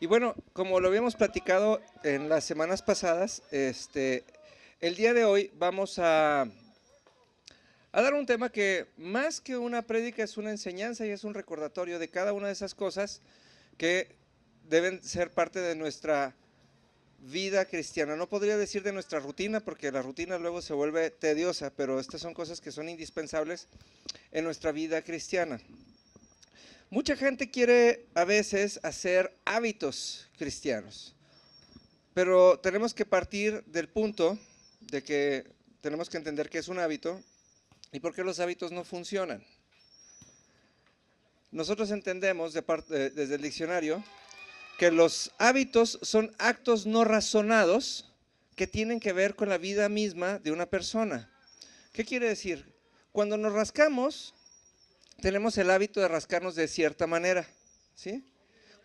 Y bueno, como lo habíamos platicado en las semanas pasadas, el día de hoy vamos a dar un tema que más que una prédica es una enseñanza y es un recordatorio de cada una de esas cosas que deben ser parte de nuestra vida cristiana. No podría decir de nuestra rutina porque la rutina luego se vuelve tediosa, pero estas son cosas que son indispensables en nuestra vida cristiana. Mucha gente quiere a veces hacer hábitos cristianos, pero tenemos que partir del punto de que tenemos que entender qué es un hábito y por qué los hábitos no funcionan. Nosotros entendemos desde el diccionario que los hábitos son actos no razonados que tienen que ver con la vida misma de una persona. ¿Qué quiere decir? Cuando nos rascamos, tenemos el hábito de rascarnos de cierta manera, ¿sí?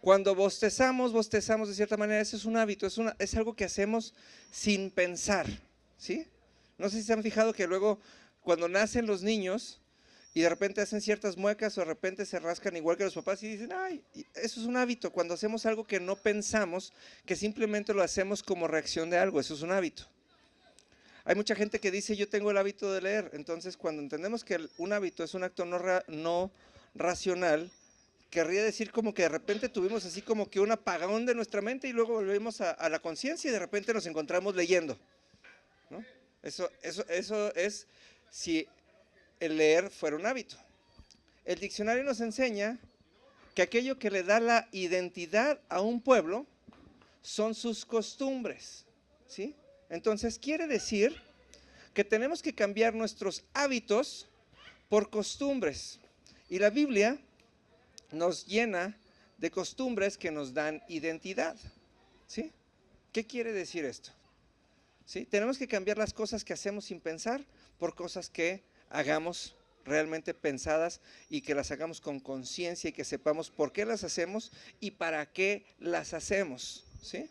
Cuando bostezamos, bostezamos de cierta manera, ese es un hábito, es algo que hacemos sin pensar, ¿sí? No sé si se han fijado que luego cuando nacen los niños y de repente hacen ciertas muecas o de repente se rascan igual que los papás y dicen, ay, eso es un hábito, cuando hacemos algo que no pensamos, que simplemente lo hacemos como reacción de algo, eso es un hábito. Hay mucha gente que dice, yo tengo el hábito de leer, entonces cuando entendemos que un hábito es un acto no racional, querría decir como que de repente tuvimos así como que un apagón de nuestra mente y luego volvemos a la conciencia y de repente nos encontramos leyendo, ¿no? Eso es si el leer fuera un hábito. El diccionario nos enseña que aquello que le da la identidad a un pueblo son sus costumbres, ¿sí? Entonces quiere decir que tenemos que cambiar nuestros hábitos por costumbres. Y la Biblia nos llena de costumbres que nos dan identidad, ¿sí? ¿Qué quiere decir esto? ¿Sí? Tenemos que cambiar las cosas que hacemos sin pensar por cosas que hagamos realmente pensadas y que las hagamos con conciencia y que sepamos por qué las hacemos y para qué las hacemos, ¿sí?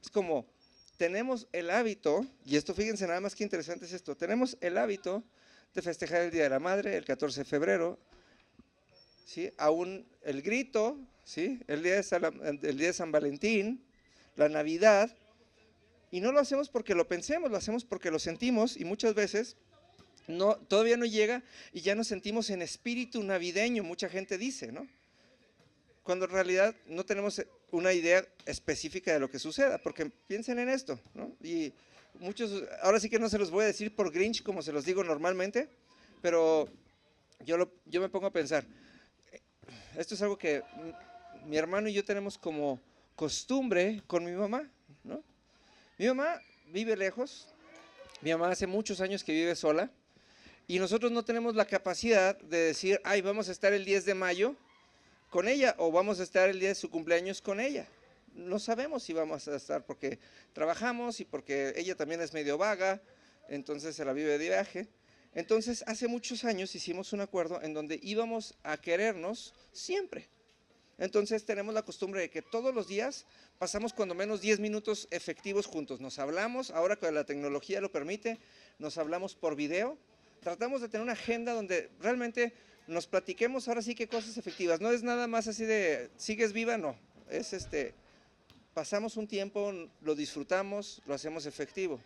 Es como, tenemos el hábito, y esto fíjense nada más que interesante es esto, tenemos el hábito de festejar el Día de la Madre, el 14 de febrero, ¿sí? Aún el grito, ¿sí? El día de San Valentín, la Navidad, y no lo hacemos porque lo pensemos, lo hacemos porque lo sentimos y muchas veces todavía no llega y ya nos sentimos en espíritu navideño, mucha gente dice, ¿no? Cuando en realidad no tenemos una idea específica de lo que suceda, porque piensen en esto, ¿no? Y muchos, ahora sí que no se los voy a decir por Grinch como se los digo normalmente, pero yo me pongo a pensar, esto es algo que mi hermano y yo tenemos como costumbre con mi mamá, ¿no? Mi mamá vive lejos, mi mamá hace muchos años que vive sola y nosotros no tenemos la capacidad de decir, ay, vamos a estar el 10 de mayo con ella o vamos a estar el día de su cumpleaños con ella. No sabemos si vamos a estar porque trabajamos y porque ella también es medio vaga, entonces se la vive de viaje. Entonces, hace muchos años hicimos un acuerdo en donde íbamos a querernos siempre. Entonces tenemos la costumbre de que todos los días pasamos cuando menos 10 minutos efectivos juntos. Nos hablamos, ahora que la tecnología lo permite, nos hablamos por video. Tratamos de tener una agenda donde realmente nos platiquemos ahora sí que cosas efectivas. No es nada más así de, ¿sigues viva? No, es pasamos un tiempo, lo disfrutamos, lo hacemos efectivo.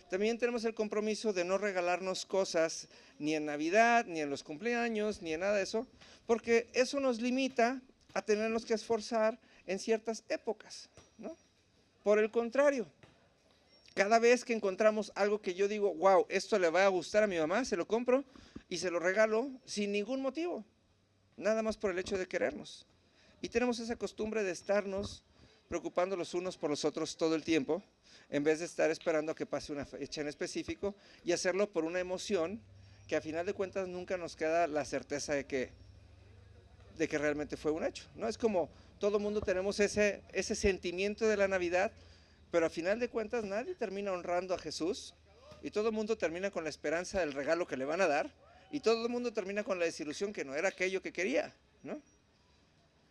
También tenemos el compromiso de no regalarnos cosas ni en Navidad, ni en los cumpleaños, ni en nada de eso, porque eso nos limita a tenernos que esforzar en ciertas épocas, ¿no? Por el contrario, cada vez que encontramos algo que yo digo, wow, esto le va a gustar a mi mamá, se lo compro y se lo regalo sin ningún motivo, nada más por el hecho de querernos. Y tenemos esa costumbre de estarnos preocupando los unos por los otros todo el tiempo, en vez de estar esperando a que pase una fecha en específico y hacerlo por una emoción que a final de cuentas nunca nos queda la certeza de que realmente fue un hecho, ¿no? Es como todo el mundo tenemos ese sentimiento de la Navidad, pero a final de cuentas nadie termina honrando a Jesús y todo el mundo termina con la esperanza del regalo que le van a dar y todo el mundo termina con la desilusión que no era aquello que quería, ¿no?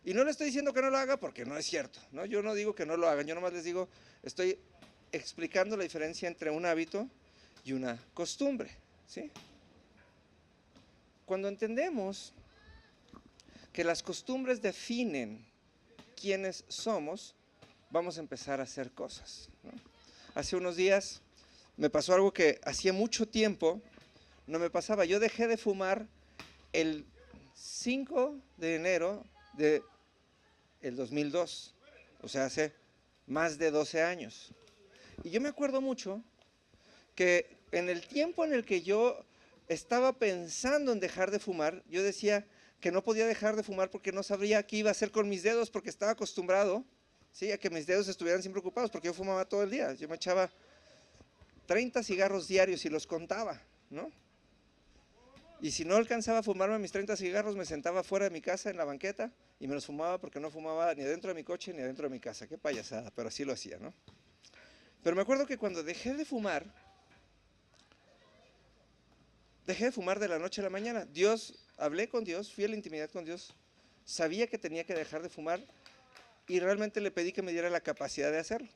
Y no le estoy diciendo que no lo haga porque no es cierto, ¿no? Yo no digo que no lo hagan, yo nomás les digo, estoy explicando la diferencia entre un hábito y una costumbre, ¿sí? Cuando entendemos que las costumbres definen quiénes somos, vamos a empezar a hacer cosas, ¿no? Hace unos días me pasó algo que hacía mucho tiempo no me pasaba. Yo dejé de fumar el 5 de enero del 2002, o sea, hace más de 12 años. Y yo me acuerdo mucho que en el tiempo en el que yo estaba pensando en dejar de fumar, yo decía que no podía dejar de fumar porque no sabría qué iba a hacer con mis dedos, porque estaba acostumbrado, ¿sí?, a que mis dedos estuvieran siempre ocupados, porque yo fumaba todo el día. Yo me echaba 30 cigarros diarios y los contaba, ¿no? Y si no alcanzaba a fumarme mis 30 cigarros, me sentaba fuera de mi casa en la banqueta y me los fumaba, porque no fumaba ni adentro de mi coche ni adentro de mi casa. Qué payasada, pero así lo hacía, ¿no? Pero me acuerdo que cuando dejé de fumar de la noche a la mañana. Hablé con Dios, fui a la intimidad con Dios, sabía que tenía que dejar de fumar y realmente le pedí que me diera la capacidad de hacerlo.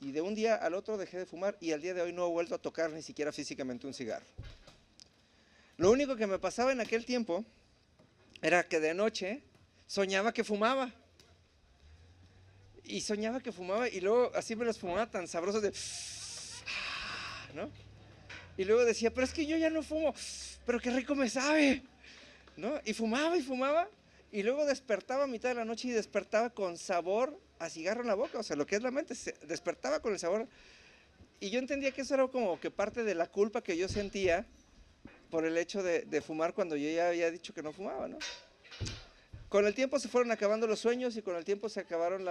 Y de un día al otro dejé de fumar y al día de hoy no he vuelto a tocar ni siquiera físicamente un cigarro. Lo único que me pasaba en aquel tiempo era que de noche soñaba que fumaba. Y soñaba que fumaba y luego así me las fumaba tan sabrosos de... ¿no? Y luego decía, pero es que yo ya no fumo, pero qué rico me sabe, ¿no? Y fumaba, y luego despertaba a mitad de la noche y despertaba con sabor a cigarro en la boca, o sea, lo que es la mente, despertaba con el sabor. Y yo entendía que eso era como que parte de la culpa que yo sentía por el hecho de fumar cuando yo ya había dicho que no fumaba, ¿no? Con el tiempo se fueron acabando los sueños y con el tiempo se acabaron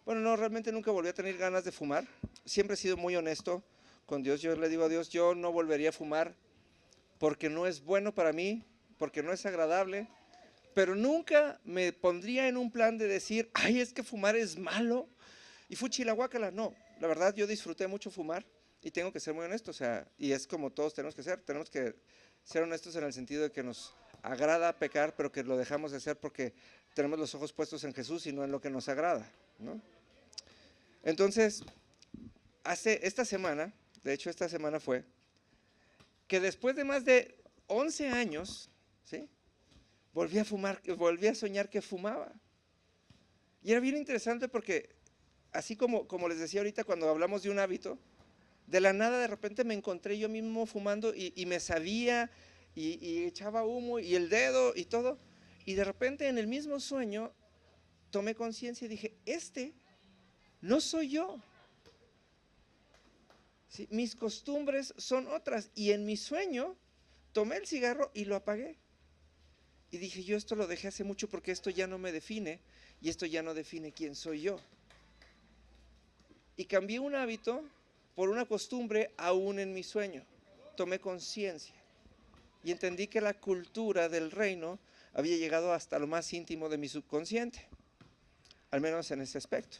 Bueno, no, realmente nunca volví a tener ganas de fumar. Siempre he sido muy honesto con Dios. Yo le digo a Dios, yo no volvería a fumar porque no es bueno para mí, porque no es agradable, pero nunca me pondría en un plan de decir, ay, es que fumar es malo y fuchilaguácala. No, la verdad yo disfruté mucho fumar y tengo que ser muy honesto, o sea, y es como todos tenemos que ser honestos en el sentido de que nos agrada pecar, pero que lo dejamos de hacer porque tenemos los ojos puestos en Jesús y no en lo que nos agrada, ¿no? Entonces, esta semana fue que después de más de 11 años, ¿sí?, volví a fumar, volví a soñar que fumaba. Y era bien interesante porque, así como les decía ahorita cuando hablamos de un hábito, de la nada de repente me encontré yo mismo fumando y me sabía y echaba humo y el dedo y todo. Y de repente en el mismo sueño tomé conciencia y dije, no soy yo. ¿Sí? Mis costumbres son otras. Y en mi sueño tomé el cigarro y lo apagué. Y dije, yo esto lo dejé hace mucho porque esto ya no me define y esto ya no define quién soy yo. Y cambié un hábito por una costumbre aún en mi sueño. Tomé conciencia y entendí que la cultura del reino había llegado hasta lo más íntimo de mi subconsciente, al menos en ese aspecto.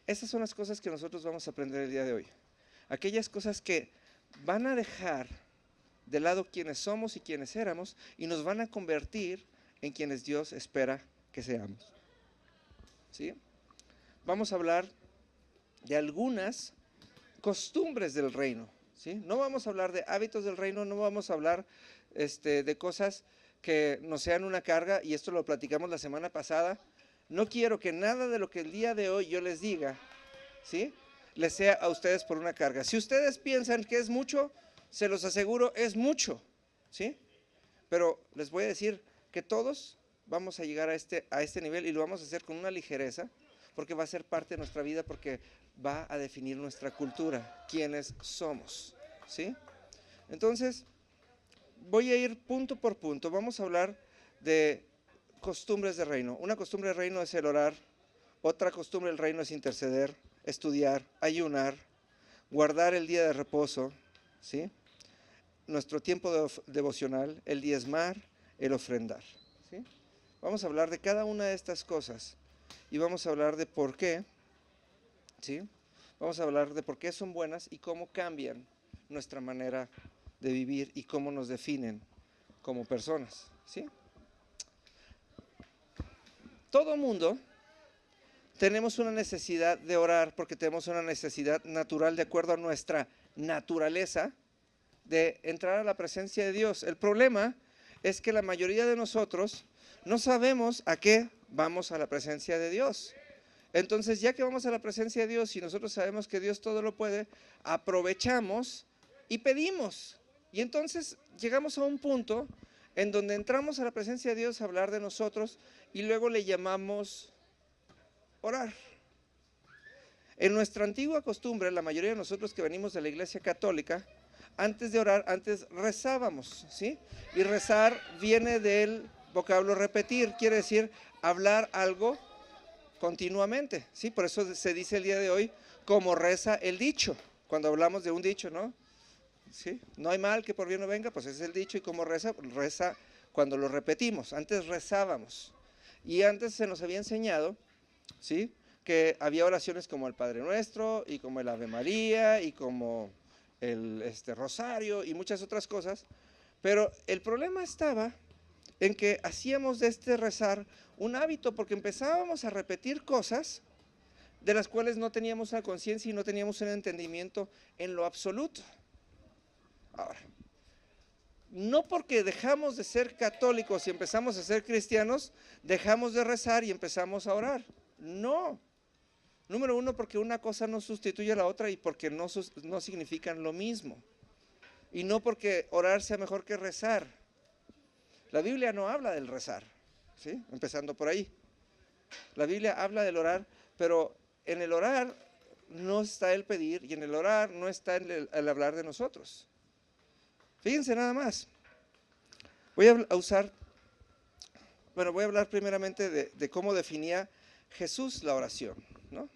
Esas son las cosas que nosotros vamos a aprender el día de hoy. Aquellas cosas que van a dejar de lado quienes somos y quienes éramos y nos van a convertir en quienes Dios espera que seamos. ¿Sí? Vamos a hablar de algunas costumbres del reino, ¿sí? No vamos a hablar de hábitos del reino, no vamos a hablar de cosas que nos sean una carga, y esto lo platicamos la semana pasada. No quiero que nada de lo que el día de hoy yo les diga, ¿sí?, les sea a ustedes por una carga. Si ustedes piensan que es mucho, se los aseguro, es mucho, ¿sí? Pero les voy a decir que todos vamos a llegar a este nivel y lo vamos a hacer con una ligereza, porque va a ser parte de nuestra vida, porque va a definir nuestra cultura, quiénes somos, ¿sí? Entonces, voy a ir punto por punto. Vamos a hablar de costumbres de reino. Una costumbre de reino es el orar, otra costumbre del reino es interceder, estudiar, ayunar, guardar el día de reposo, ¿sí?, nuestro tiempo devocional, el diezmar, el ofrendar, ¿sí? Vamos a hablar de cada una de estas cosas y vamos a hablar de por qué, ¿sí? Vamos a hablar de por qué son buenas y cómo cambian nuestra manera de vivir y cómo nos definen como personas, ¿sí? Todo mundo tenemos una necesidad de orar porque tenemos una necesidad natural de acuerdo a nuestra naturaleza de entrar a la presencia de Dios. El problema es que la mayoría de nosotros no sabemos a qué vamos a la presencia de Dios. Entonces, ya que vamos a la presencia de Dios y nosotros sabemos que Dios todo lo puede, aprovechamos y pedimos. Y entonces llegamos a un punto en donde entramos a la presencia de Dios a hablar de nosotros y luego le llamamos orar. En nuestra antigua costumbre, la mayoría de nosotros que venimos de la iglesia católica, antes de orar, antes rezábamos, ¿sí? Y rezar viene del vocablo repetir, quiere decir hablar algo continuamente, ¿sí? Por eso se dice el día de hoy, como reza el dicho, cuando hablamos de un dicho, ¿no? ¿Sí? No hay mal que por bien no venga, pues ese es el dicho. Y como reza, reza cuando lo repetimos. Antes rezábamos y antes se nos había enseñado, ¿sí?, que había oraciones como el Padre Nuestro y como el Ave María y como el Rosario y muchas otras cosas, pero el problema estaba en que hacíamos de este rezar un hábito, porque empezábamos a repetir cosas de las cuales no teníamos una conciencia y no teníamos un entendimiento en lo absoluto. Ahora, no porque dejamos de ser católicos y empezamos a ser cristianos, dejamos de rezar y empezamos a orar. No. Número uno, porque una cosa no sustituye a la otra y porque no significan lo mismo. Y no porque orar sea mejor que rezar. La Biblia no habla del rezar, ¿sí? Empezando por ahí. La Biblia habla del orar, pero en el orar no está el pedir y en el orar no está el hablar de nosotros. Fíjense nada más. Voy a hablar primeramente de cómo definía Jesús la oración, ¿no?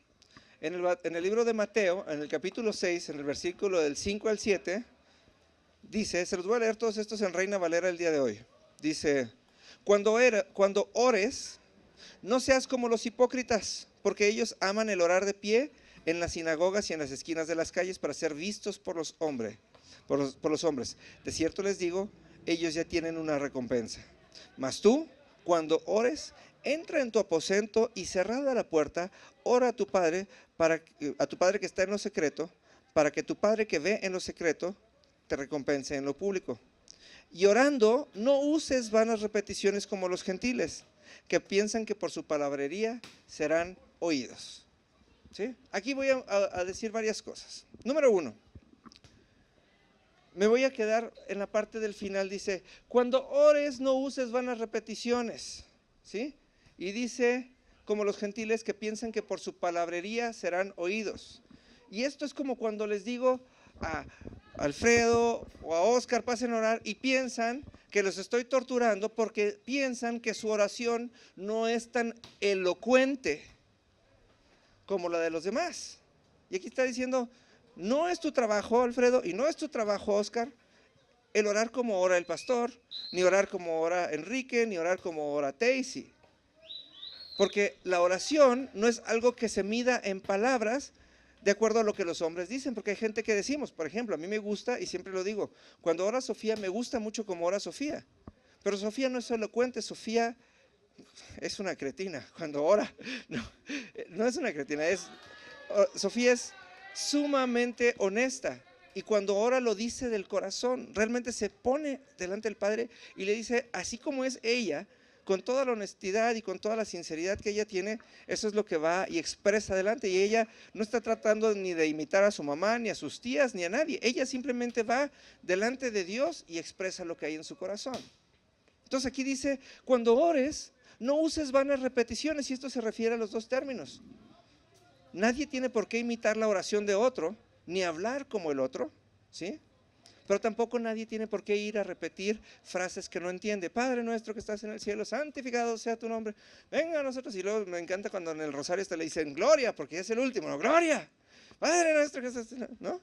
En el libro de Mateo, en el capítulo 6, en el versículo del 5 al 7, dice, se los voy a leer todos estos en Reina Valera el día de hoy. Dice, cuando ores, no seas como los hipócritas, porque ellos aman el orar de pie en las sinagogas y en las esquinas de las calles para ser vistos por los hombres. De cierto les digo, ellos ya tienen una recompensa. Mas tú, cuando ores, entra en tu aposento y cerrada la puerta, ora a tu Padre que está en lo secreto, para que tu Padre que ve en lo secreto te recompense en lo público. Y orando, no uses vanas repeticiones como los gentiles, que piensan que por su palabrería serán oídos. ¿Sí? Aquí voy a decir varias cosas. Número uno, me voy a quedar en la parte del final, dice, cuando ores no uses vanas repeticiones, ¿sí? Y dice, como los gentiles que piensan que por su palabrería serán oídos. Y esto es como cuando les digo a Alfredo o a Oscar, pasen a orar y piensan que los estoy torturando porque piensan que su oración no es tan elocuente como la de los demás. Y aquí está diciendo, no es tu trabajo, Alfredo, y no es tu trabajo, Oscar, el orar como ora el pastor, ni orar como ora Enrique, ni orar como ora Daisy. Porque la oración no es algo que se mida en palabras de acuerdo a lo que los hombres dicen, porque hay gente que decimos, por ejemplo, a mí me gusta, y siempre lo digo, cuando ora Sofía, me gusta mucho como ora Sofía, pero Sofía no es elocuente, Sofía es una cretina, cuando ora, no es una cretina, Sofía es sumamente honesta, y cuando ora lo dice del corazón, realmente se pone delante del Padre y le dice, así como es ella, con toda la honestidad y con toda la sinceridad que ella tiene, eso es lo que va y expresa adelante. Y ella no está tratando ni de imitar a su mamá, ni a sus tías, ni a nadie. Ella simplemente va delante de Dios y expresa lo que hay en su corazón. Entonces aquí dice, cuando ores, no uses vanas repeticiones, y esto se refiere a los dos términos. Nadie tiene por qué imitar la oración de otro, ni hablar como el otro, ¿sí? Pero tampoco nadie tiene por qué ir a repetir frases que no entiende. Padre nuestro que estás en el cielo, santificado sea tu nombre. Venga a nosotros. Y luego me encanta cuando en el rosario le dicen gloria, porque es el último, ¿no? Gloria. Padre nuestro que estás en el... ¿no?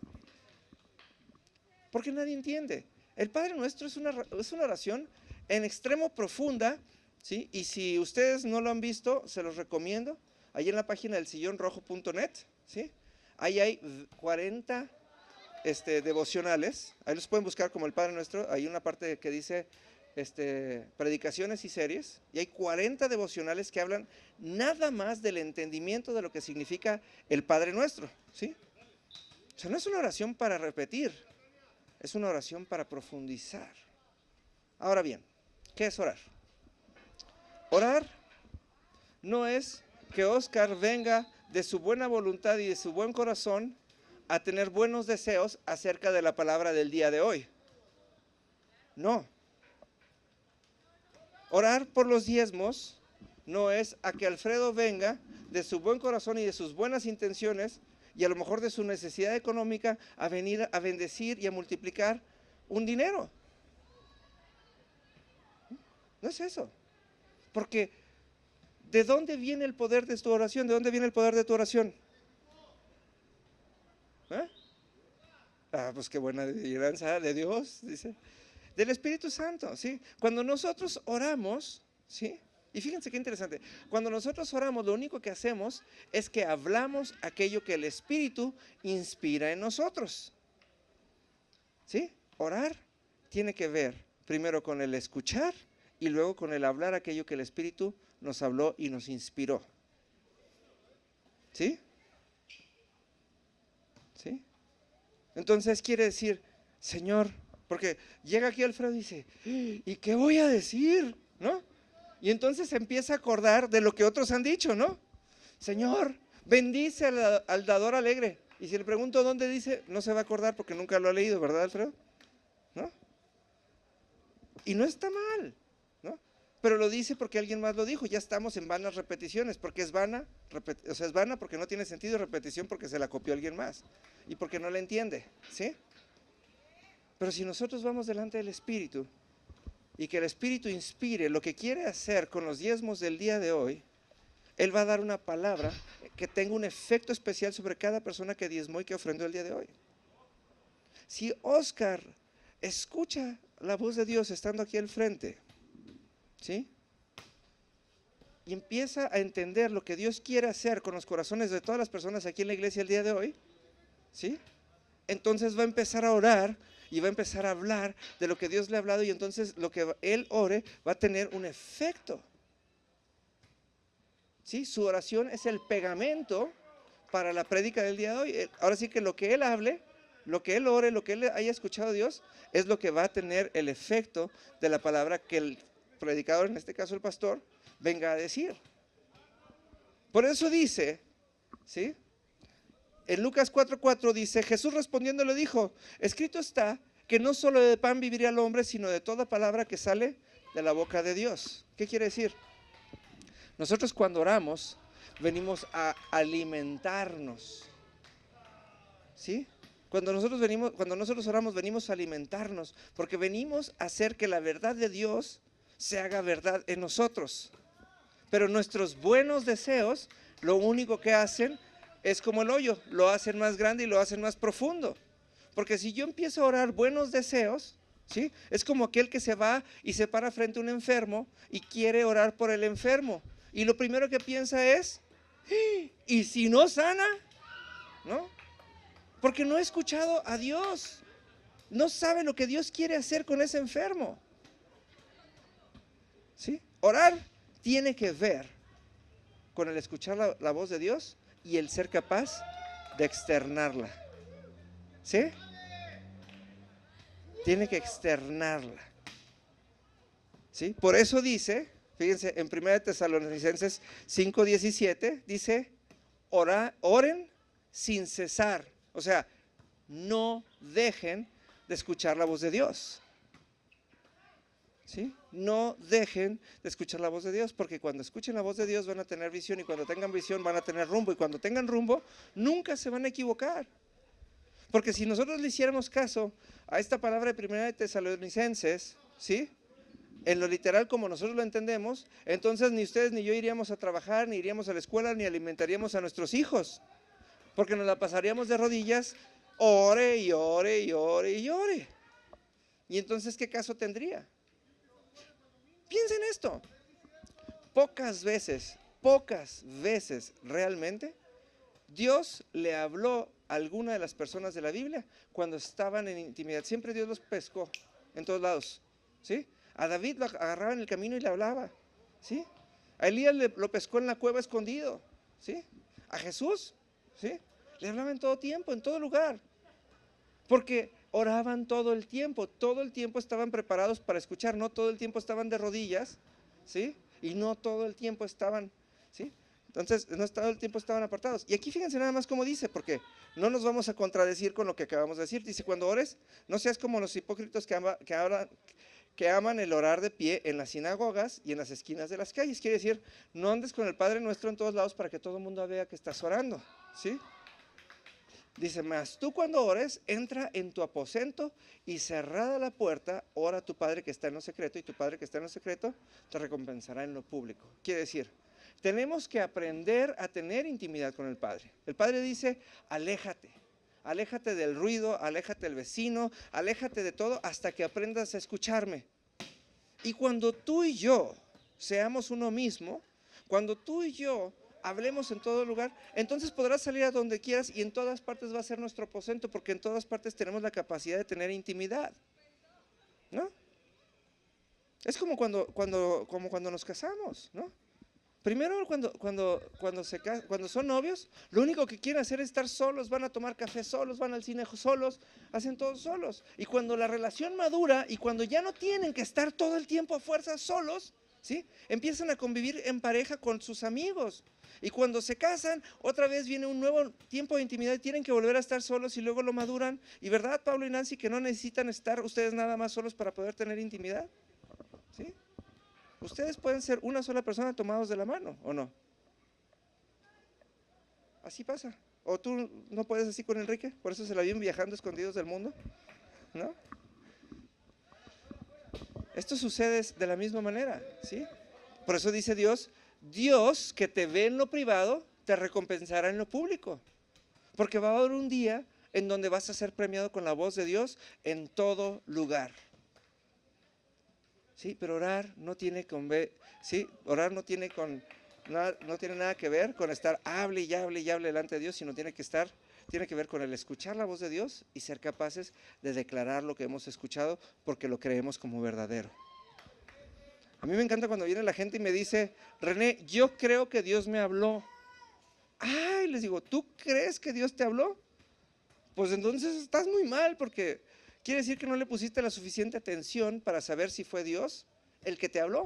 Porque nadie entiende. El Padre nuestro es una oración en extremo profunda, ¿sí? Y si ustedes no lo han visto, se los recomiendo. Ahí en la página del sillonrojo.net, ¿sí? Ahí hay 40 devocionales, ahí los pueden buscar como el Padre Nuestro, hay una parte que dice predicaciones y series, y hay 40 devocionales que hablan nada más del entendimiento de lo que significa el Padre Nuestro, ¿sí? O sea, no es una oración para repetir, es una oración para profundizar. Ahora bien, ¿qué es orar? Orar no es que Oscar venga de su buena voluntad y de su buen corazón a tener buenos deseos acerca de la palabra del día de hoy. No. Orar por los diezmos no es a que Alfredo venga de su buen corazón y de sus buenas intenciones y a lo mejor de su necesidad económica a venir a bendecir y a multiplicar un dinero. No es eso. Porque ¿de dónde viene el poder de tu oración? ¿De dónde viene el poder de tu oración? ¿Eh? Pues qué buena adivinanza de Dios, dice. Del Espíritu Santo, ¿sí? Cuando nosotros oramos, ¿sí? Y fíjense qué interesante, cuando nosotros oramos lo único que hacemos es que hablamos aquello que el Espíritu inspira en nosotros, ¿sí? Orar tiene que ver primero con el escuchar y luego con el hablar aquello que el Espíritu nos habló y nos inspiró, ¿sí? ¿Sí? Entonces quiere decir, Señor, porque llega aquí Alfredo y dice, ¿y qué voy a decir? ¿No? Y entonces se empieza a acordar de lo que otros han dicho, ¿no? Señor, bendice al dador alegre. Y si le pregunto dónde dice, no se va a acordar porque nunca lo ha leído, ¿verdad, Alfredo? ¿No? Y no está mal, ¿no? Pero lo dice porque alguien más lo dijo. Ya estamos en vanas repeticiones, porque es vana, o sea, es vana porque no tiene sentido, repetición porque se la copió alguien más y porque no la entiende, ¿sí? Pero si nosotros vamos delante del Espíritu y que el Espíritu inspire lo que quiere hacer con los diezmos del día de hoy, Él va a dar una palabra que tenga un efecto especial sobre cada persona que diezmó y que ofrendó el día de hoy. Si Oscar escucha la voz de Dios estando aquí al frente, ¿sí? Y empieza a entender lo que Dios quiere hacer con los corazones de todas las personas aquí en la iglesia el día de hoy, ¿sí? Entonces va a empezar a orar y va a empezar a hablar de lo que Dios le ha hablado y entonces lo que él ore va a tener un efecto. ¿Sí? Su oración es el pegamento para la prédica del día de hoy. Ahora sí que lo que él hable, lo que él ore, lo que él haya escuchado a Dios, es lo que va a tener el efecto de la palabra que el predicador, en este caso el pastor, venga a decir. Por eso dice, ¿sí? En Lucas 4:4 dice, Jesús respondiendo le dijo, escrito está que no solo de pan viviría el hombre, sino de toda palabra que sale de la boca de Dios. ¿Qué quiere decir? Nosotros cuando oramos, venimos a alimentarnos, ¿sí? Cuando nosotros oramos, venimos a alimentarnos, porque venimos a hacer que la verdad de Dios se haga verdad en nosotros. Pero nuestros buenos deseos, lo único que hacen es como el hoyo, lo hacen más grande y lo hacen más profundo. Porque si yo empiezo a orar buenos deseos, ¿sí? Es como aquel que se va y se para frente a un enfermo y quiere orar por el enfermo. Y lo primero que piensa es, ¿y si no sana? ¿No? Porque no ha escuchado a Dios. No sabe lo que Dios quiere hacer con ese enfermo. ¿Sí? Orar tiene que ver con el escuchar la voz de Dios y el ser capaz de externarla. ¿Sí? Tiene que externarla. ¿Sí? Por eso dice, fíjense, en 1 Tesalonicenses 5:17, dice, oren sin cesar. O sea, no dejen de escuchar la voz de Dios. ¿Sí? No dejen de escuchar la voz de Dios, porque cuando escuchen la voz de Dios van a tener visión y cuando tengan visión van a tener rumbo y cuando tengan rumbo nunca se van a equivocar. Porque si nosotros le hiciéramos caso a esta palabra de 1 Tesalonicenses, ¿sí? En lo literal como nosotros lo entendemos, entonces ni ustedes ni yo iríamos a trabajar, ni iríamos a la escuela, ni alimentaríamos a nuestros hijos, porque nos la pasaríamos de rodillas, ore y ore y ore y ore. Y entonces, ¿qué caso tendría? Piensen esto, pocas veces realmente, Dios le habló a alguna de las personas de la Biblia cuando estaban en intimidad. Siempre Dios los pescó en todos lados, ¿sí? A David lo agarraba en el camino y le hablaba, ¿sí? A Elías lo pescó en la cueva escondido, ¿sí? A Jesús, ¿sí? Le hablaba en todo tiempo, en todo lugar, porque oraban todo el tiempo estaban preparados para escuchar, no todo el tiempo estaban de rodillas, ¿sí? Y no todo el tiempo estaban ¿sí? Entonces, no todo el tiempo estaban apartados. Y aquí fíjense nada más cómo dice, porque no nos vamos a contradecir con lo que acabamos de decir. Dice, cuando ores, no seas como los hipócritas que aman el orar de pie en las sinagogas y en las esquinas de las calles. Quiere decir, no andes con el Padre Nuestro en todos lados para que todo el mundo vea que estás orando, ¿sí? Dice, mas tú cuando ores, entra en tu aposento y cerrada la puerta, ora a tu Padre que está en lo secreto, y tu Padre que está en lo secreto te recompensará en lo público. Quiere decir, tenemos que aprender a tener intimidad con el Padre. El Padre dice, aléjate, aléjate del ruido, aléjate del vecino, aléjate de todo hasta que aprendas a escucharme. Y cuando tú y yo seamos uno mismo, cuando tú y yo hablemos en todo lugar, entonces podrás salir a donde quieras y en todas partes va a ser nuestro aposento, porque en todas partes tenemos la capacidad de tener intimidad, ¿no? Es como cuando nos casamos, ¿no? Primero cuando son novios, lo único que quieren hacer es estar solos, van a tomar café solos, van al cine solos, hacen todo solos. Y cuando la relación madura y cuando ya no tienen que estar todo el tiempo a fuerzas solos, ¿sí? Empiezan a convivir en pareja con sus amigos. Y cuando se casan, otra vez viene un nuevo tiempo de intimidad y tienen que volver a estar solos y luego lo maduran. ¿Y verdad, Pablo y Nancy, que no necesitan estar ustedes nada más solos para poder tener intimidad? ¿Sí? Ustedes pueden ser una sola persona tomados de la mano, ¿o no? Así pasa. ¿O tú no puedes así con Enrique? Por eso se la vienen viajando escondidos del mundo, ¿no? Esto sucede de la misma manera, ¿sí? Por eso dice Dios, Dios que te ve en lo privado, te recompensará en lo público. Porque va a haber un día en donde vas a ser premiado con la voz de Dios en todo lugar. Sí, pero orar no tiene orar no tiene nada que ver con estar hable y hable y hable delante de Dios, sino tiene que ver con el escuchar la voz de Dios y ser capaces de declarar lo que hemos escuchado porque lo creemos como verdadero. A mí me encanta cuando viene la gente y me dice, René, yo creo que Dios me habló. Ay, les digo, ¿tú crees que Dios te habló? Pues entonces estás muy mal, porque quiere decir que no le pusiste la suficiente atención para saber si fue Dios el que te habló,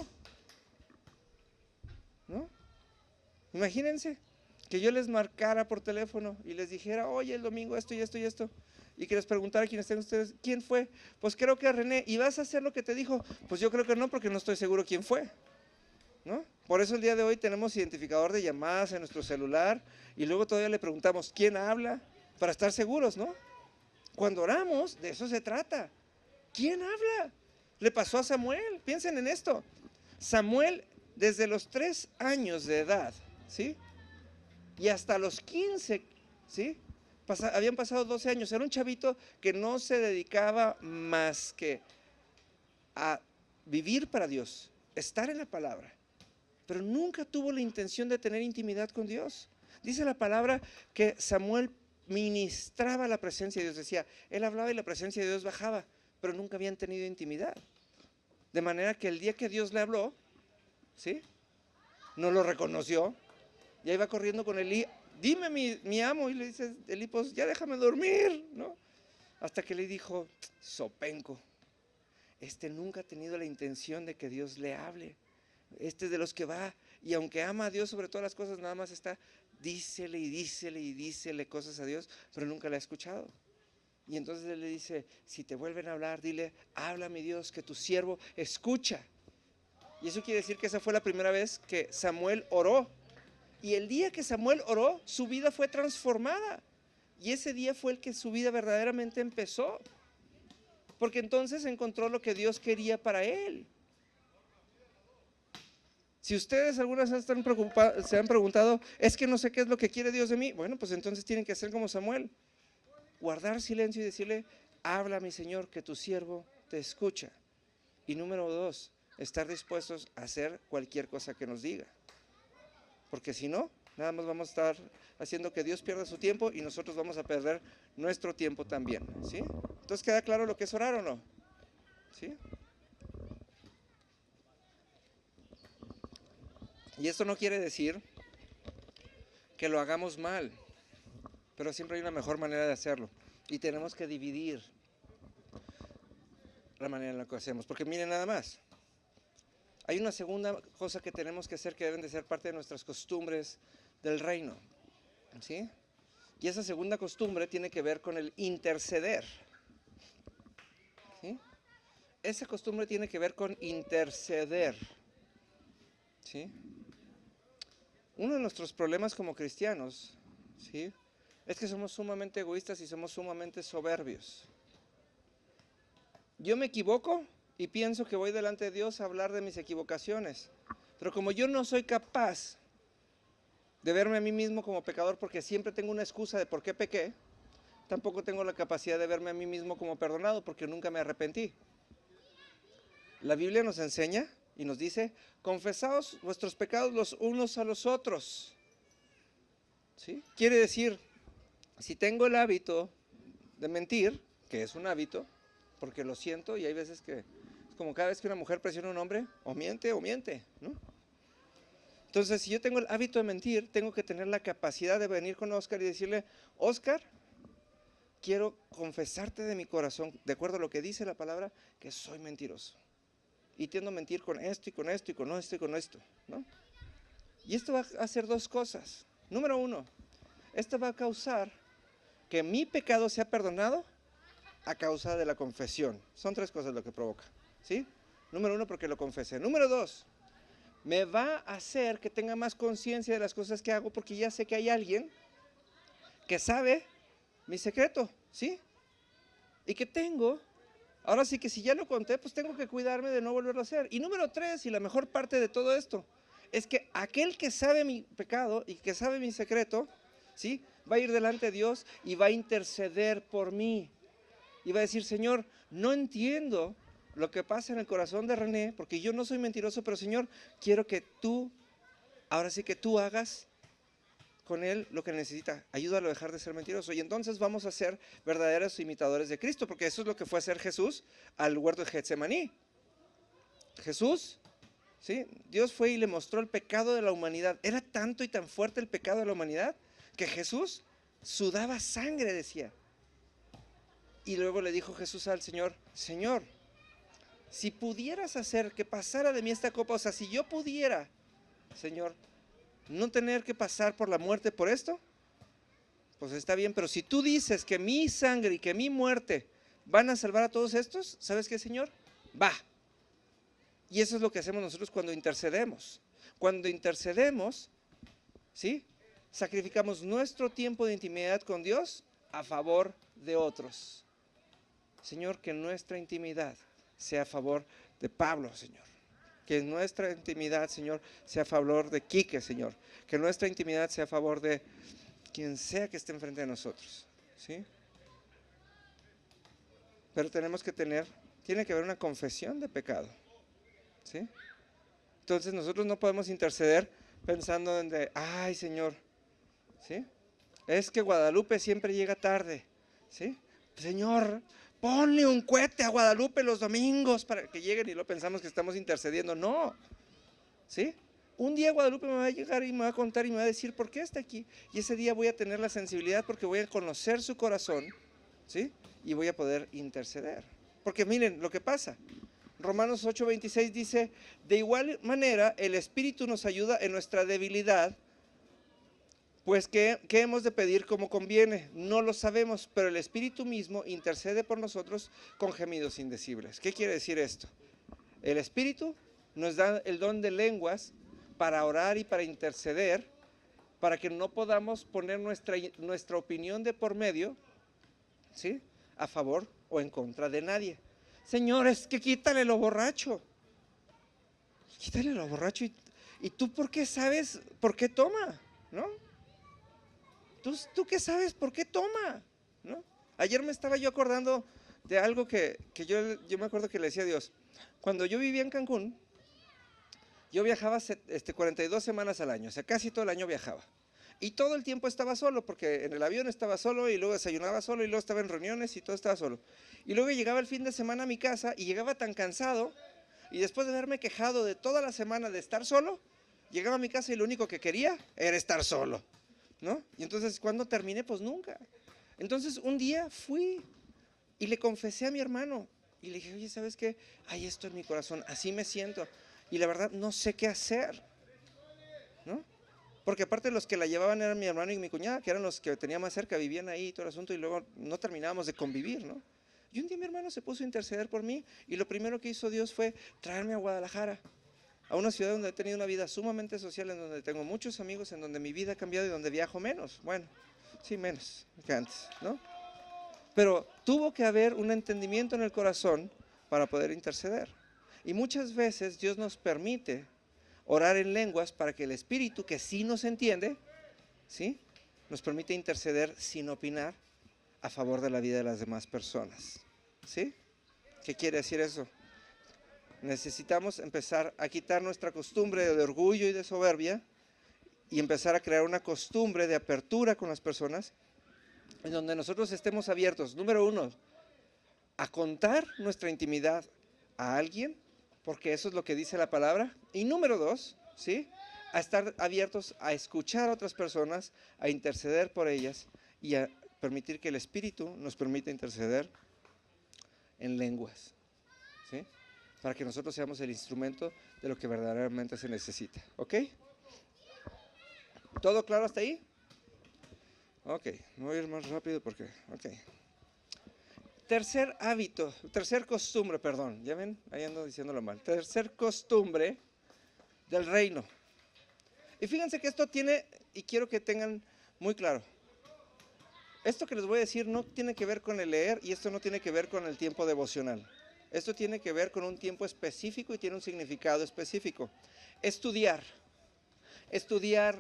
¿no? Imagínense que yo les marcara por teléfono y les dijera, oye, el domingo esto y esto y esto, y que les preguntara quién estén ustedes, ¿quién fue? Pues creo que a René. ¿Y vas a hacer lo que te dijo? Pues yo creo que no, porque no estoy seguro quién fue, ¿no? Por eso el día de hoy tenemos identificador de llamadas en nuestro celular y luego todavía le preguntamos, ¿quién habla? Para estar seguros, ¿no? Cuando oramos, de eso se trata. ¿Quién habla? Le pasó a Samuel, piensen en esto. Samuel, desde los 3 años de edad, ¿sí? Y hasta los 15, ¿sí? Habían pasado 12 años. Era un chavito que no se dedicaba más que a vivir para Dios, estar en la palabra, pero nunca tuvo la intención de tener intimidad con Dios. Dice la palabra que Samuel ministraba la presencia de Dios, decía, él hablaba y la presencia de Dios bajaba, pero nunca habían tenido intimidad. De manera que el día que Dios le habló, ¿sí? No lo reconoció, ya iba corriendo con Elí, dime mi amo, y le dice Elí, pues ya déjame dormir, ¿no? Hasta que le dijo, zopenco, nunca ha tenido la intención de que Dios le hable. Es de los que va, y aunque ama a Dios sobre todas las cosas, nada más está, dícele y dícele y dícele cosas a Dios, pero nunca la ha escuchado. Y entonces él le dice, si te vuelven a hablar, dile, habla mi Dios, que tu siervo escucha. Y eso quiere decir que esa fue la primera vez que Samuel oró. Y el día que Samuel oró, su vida fue transformada. Y ese día fue el que su vida verdaderamente empezó. Porque entonces encontró lo que Dios quería para él. Si ustedes algunas veces se han preguntado, es que no sé qué es lo que quiere Dios de mí, bueno, pues entonces tienen que hacer como Samuel, guardar silencio y decirle, habla mi Señor, que tu siervo te escucha. Y número 2, estar dispuestos a hacer cualquier cosa que nos diga, porque si no, nada más vamos a estar haciendo que Dios pierda su tiempo y nosotros vamos a perder nuestro tiempo también, ¿sí? Entonces, ¿queda claro lo que es orar o no? ¿Sí? Y esto no quiere decir que lo hagamos mal, pero siempre hay una mejor manera de hacerlo. Y tenemos que dividir la manera en la que hacemos. Porque miren nada más, Hay una segunda cosa que tenemos que hacer que deben de ser parte de nuestras costumbres del reino, ¿sí? Y esa segunda costumbre tiene que ver con el interceder, ¿sí? Esa costumbre tiene que ver con interceder, ¿sí? Uno de nuestros problemas como cristianos, ¿sí?, es que somos sumamente egoístas y somos sumamente soberbios. Yo me equivoco y pienso que voy delante de Dios a hablar de mis equivocaciones, pero como yo no soy capaz de verme a mí mismo como pecador porque siempre tengo una excusa de por qué pequé, tampoco tengo la capacidad de verme a mí mismo como perdonado porque nunca me arrepentí. La Biblia nos enseña y nos dice: confesaos vuestros pecados los unos a los otros, ¿sí? Quiere decir, si tengo el hábito de mentir, que es un hábito, porque lo siento, y hay veces que es como cada vez que una mujer presiona a un hombre, o miente, ¿no? Entonces, si yo tengo el hábito de mentir, tengo que tener la capacidad de venir con Oscar y decirle: Oscar, quiero confesarte de mi corazón, de acuerdo a lo que dice la palabra, que soy mentiroso. Y tiendo a mentir con esto y con esto y con esto y con esto, ¿no? Y esto va a hacer dos cosas. Número uno, esto va a causar que mi pecado sea perdonado a causa de la confesión. Son tres cosas lo que provoca, ¿sí? Número uno, porque lo confesé. Número dos, me va a hacer que tenga más conciencia de las cosas que hago porque ya sé que hay alguien que sabe mi secreto, ¿sí? Y que tengo, ahora sí que si ya lo conté, pues tengo que cuidarme de no volverlo a hacer. Y número tres, y la mejor parte de todo esto, es que aquel que sabe mi pecado y que sabe mi secreto, ¿sí?, va a ir delante de Dios y va a interceder por mí. Y va a decir: Señor, no entiendo lo que pasa en el corazón de René, porque yo no soy mentiroso, pero Señor, quiero que tú, ahora sí que tú hagas con él lo que necesita. Ayúdalo a dejar de ser mentiroso. Y entonces vamos a ser verdaderos imitadores de Cristo, porque eso es lo que fue a hacer Jesús al huerto de Getsemaní. Jesús, ¿sí?, Dios fue y le mostró el pecado de la humanidad. Era tanto y tan fuerte el pecado de la humanidad que Jesús sudaba sangre, decía. Y luego le dijo Jesús al Señor: Señor, si pudieras hacer que pasara de mí esta copa, o sea, si yo pudiera, Señor, no tener que pasar por la muerte por esto, pues está bien, pero si tú dices que mi sangre y que mi muerte van a salvar a todos estos, ¿sabes qué, Señor? Va. Y eso es lo que hacemos nosotros cuando intercedemos. Cuando intercedemos, ¿sí?, sacrificamos nuestro tiempo de intimidad con Dios a favor de otros. Señor, que nuestra intimidad sea a favor de Pablo, Señor. Que nuestra intimidad, Señor, sea a favor de Quique, Señor. Que nuestra intimidad sea a favor de quien sea que esté enfrente de nosotros, ¿sí? Pero tenemos que tiene que haber una confesión de pecado, ¿sí? Entonces nosotros no podemos interceder pensando en ay, Señor, ¿sí?, es que Guadalupe siempre llega tarde, ¿sí? Señor, ponle un cohete a Guadalupe los domingos para que lleguen, y lo pensamos que estamos intercediendo. No, ¿sí? Un día Guadalupe me va a llegar y me va a contar y me va a decir por qué está aquí. Y ese día voy a tener la sensibilidad porque voy a conocer su corazón, ¿sí?, y voy a poder interceder. Porque miren lo que pasa. Romanos 8:26 dice: de igual manera el Espíritu nos ayuda en nuestra debilidad. Pues ¿qué hemos de pedir como conviene? No lo sabemos, pero el Espíritu mismo intercede por nosotros con gemidos indecibles. ¿Qué quiere decir esto? El Espíritu nos da el don de lenguas para orar y para interceder, para que no podamos poner nuestra opinión de por medio, ¿sí?, a favor o en contra de nadie. Señores, que quítale lo borracho. Quítale lo borracho. ¿Y tú por qué sabes por qué toma? ¿No? ¿Tú qué sabes por qué toma? ¿No? Ayer me estaba yo acordando de algo que yo me acuerdo que le decía a Dios. Cuando yo vivía en Cancún, yo viajaba 42 semanas al año, o sea, casi todo el año viajaba. Y todo el tiempo estaba solo, porque en el avión estaba solo, y luego desayunaba solo, y luego estaba en reuniones, y todo estaba solo. Y luego llegaba el fin de semana a mi casa, y llegaba tan cansado, y después de haberme quejado de toda la semana de estar solo, llegaba a mi casa y lo único que quería era estar solo, ¿no? Y entonces, ¿cuándo terminé? Pues nunca. Entonces, un día fui y le confesé a mi hermano, y le dije: oye, ¿sabes qué? Hay esto en mi corazón, así me siento. y la verdad no sé qué hacer, ¿no? Porque aparte los que la llevaban eran mi hermano y mi cuñada, que eran los que tenía más cerca, vivían ahí todo el asunto y luego no terminábamos de convivir, ¿no? Y un día mi hermano se puso a interceder por mí y lo primero que hizo Dios fue traerme a Guadalajara, a una ciudad donde he tenido una vida sumamente social, en donde tengo muchos amigos, en donde mi vida ha cambiado y donde viajo menos. Bueno, sí, menos que antes, ¿no? Pero tuvo que haber un entendimiento en el corazón para poder interceder. Y muchas veces Dios nos permite orar en lenguas para que el Espíritu, que sí nos entiende, ¿sí?, nos permite interceder sin opinar a favor de la vida de las demás personas. ¿Sí? ¿Qué quiere decir eso? Necesitamos empezar a quitar nuestra costumbre de orgullo y de soberbia y empezar a crear una costumbre de apertura con las personas en donde nosotros estemos abiertos, número uno, a contar nuestra intimidad a alguien, porque eso es lo que dice la palabra, y número dos, ¿sí?, a estar abiertos a escuchar a otras personas, a interceder por ellas y a permitir que el Espíritu nos permita interceder en lenguas, ¿sí?, para que nosotros seamos el instrumento de lo que verdaderamente se necesita. ¿Ok? ¿Todo claro hasta ahí? Ok, me voy a ir más rápido porque, ok. Tercer hábito, tercer costumbre, perdón, ya ven, ahí ando diciéndolo mal. Tercer costumbre del reino. Y fíjense que esto tiene, y quiero que tengan muy claro, esto que les voy a decir no tiene que ver con el leer y esto no tiene que ver con el tiempo devocional. Esto tiene que ver con un tiempo específico y tiene un significado específico. Estudiar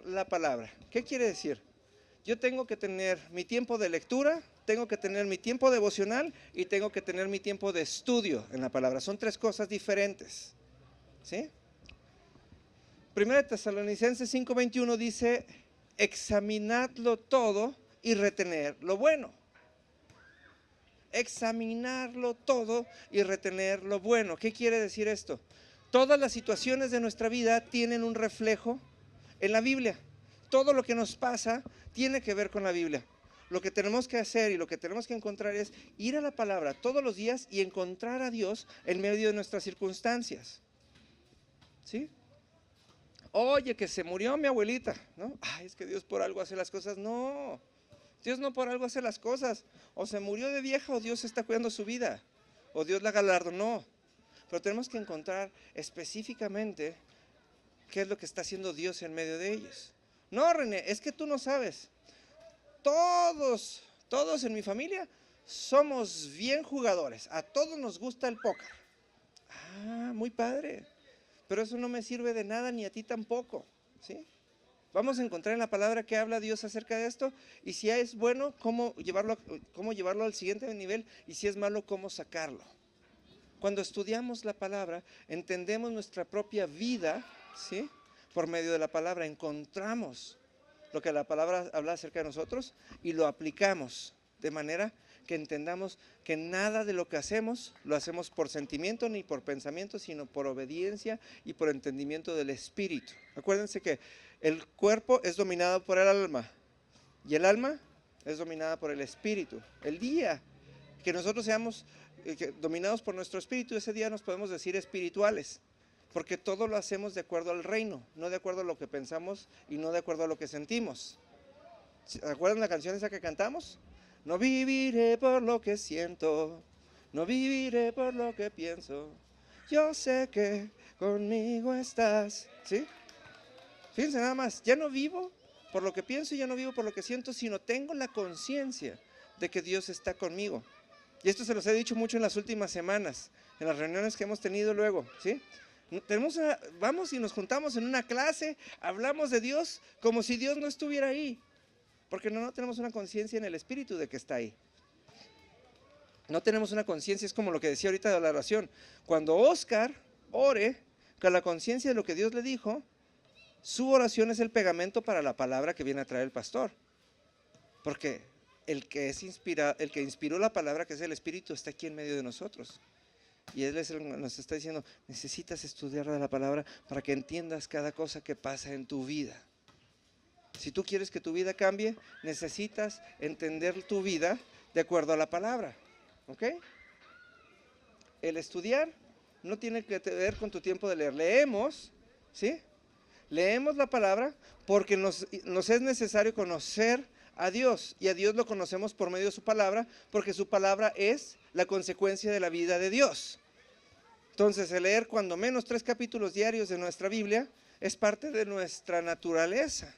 la palabra. ¿Qué quiere decir? Yo tengo que tener mi tiempo de lectura, tengo que tener mi tiempo devocional y tengo que tener mi tiempo de estudio en la palabra. Son tres cosas diferentes, ¿sí? Primera de Tesalonicenses 5:21 dice, examinadlo todo y retener lo bueno. Examinarlo todo y retener lo bueno. ¿Qué quiere decir esto? Todas las situaciones de nuestra vida tienen un reflejo en la Biblia. Todo lo que nos pasa tiene que ver con la Biblia. Lo que tenemos que hacer y lo que tenemos que encontrar es ir a la palabra todos los días y encontrar a Dios en medio de nuestras circunstancias. ¿Sí? Oye, que se murió mi abuelita, ¿no? Ay, es que Dios por algo hace las cosas. No, Dios no por algo hace las cosas. O se murió de vieja o Dios está cuidando su vida. O Dios la galardonó. Pero tenemos que encontrar específicamente qué es lo que está haciendo Dios en medio de ellos. No, René, es que tú no sabes. Todos en mi familia somos bien jugadores. A todos nos gusta el póker. Ah, muy padre. Pero eso no me sirve de nada ni a ti tampoco, ¿sí? Vamos a encontrar en la palabra que habla Dios acerca de esto y si es bueno, cómo llevarlo al siguiente nivel y si es malo, cómo sacarlo. Cuando estudiamos la palabra, entendemos nuestra propia vida, ¿sí?, por medio de la palabra, encontramos lo que la palabra habla acerca de nosotros y lo aplicamos de manera que entendamos que nada de lo que hacemos lo hacemos por sentimiento ni por pensamiento, sino por obediencia y por entendimiento del Espíritu. Acuérdense que el cuerpo es dominado por el alma y el alma es dominada por el Espíritu. El día que nosotros seamos dominados por nuestro Espíritu, ese día nos podemos decir espirituales, porque todo lo hacemos de acuerdo al reino, no de acuerdo a lo que pensamos y no de acuerdo a lo que sentimos. ¿Se acuerdan la canción esa que cantamos? No viviré por lo que siento, no viviré por lo que pienso, yo sé que conmigo estás. ¿Sí? Fíjense nada más, ya no vivo por lo que pienso y ya no vivo por lo que siento, sino tengo la conciencia de que Dios está conmigo. Y esto se los he dicho mucho en las últimas semanas, en las reuniones que hemos tenido luego, ¿sí? Vamos y nos juntamos en una clase, hablamos de Dios como si Dios no estuviera ahí, porque no tenemos una conciencia en el Espíritu de que está ahí. No tenemos una conciencia, es como lo que decía ahorita de la oración. Cuando Oscar ore con la conciencia de lo que Dios le dijo, su oración es el pegamento para la palabra que viene a traer el pastor. Porque el que inspiró la palabra, que es el Espíritu, está aquí en medio de nosotros. Y Él nos está diciendo, necesitas estudiar la palabra para que entiendas cada cosa que pasa en tu vida. Si tú quieres que tu vida cambie, necesitas entender tu vida de acuerdo a la palabra. ¿Ok? El estudiar no tiene que ver con tu tiempo de leer. Leemos, ¿sí? Leemos la palabra porque nos es necesario conocer a Dios, y a Dios lo conocemos por medio de su palabra, porque su palabra es la consecuencia de la vida de Dios. Entonces, el leer cuando menos 3 capítulos diarios de nuestra Biblia es parte de nuestra naturaleza.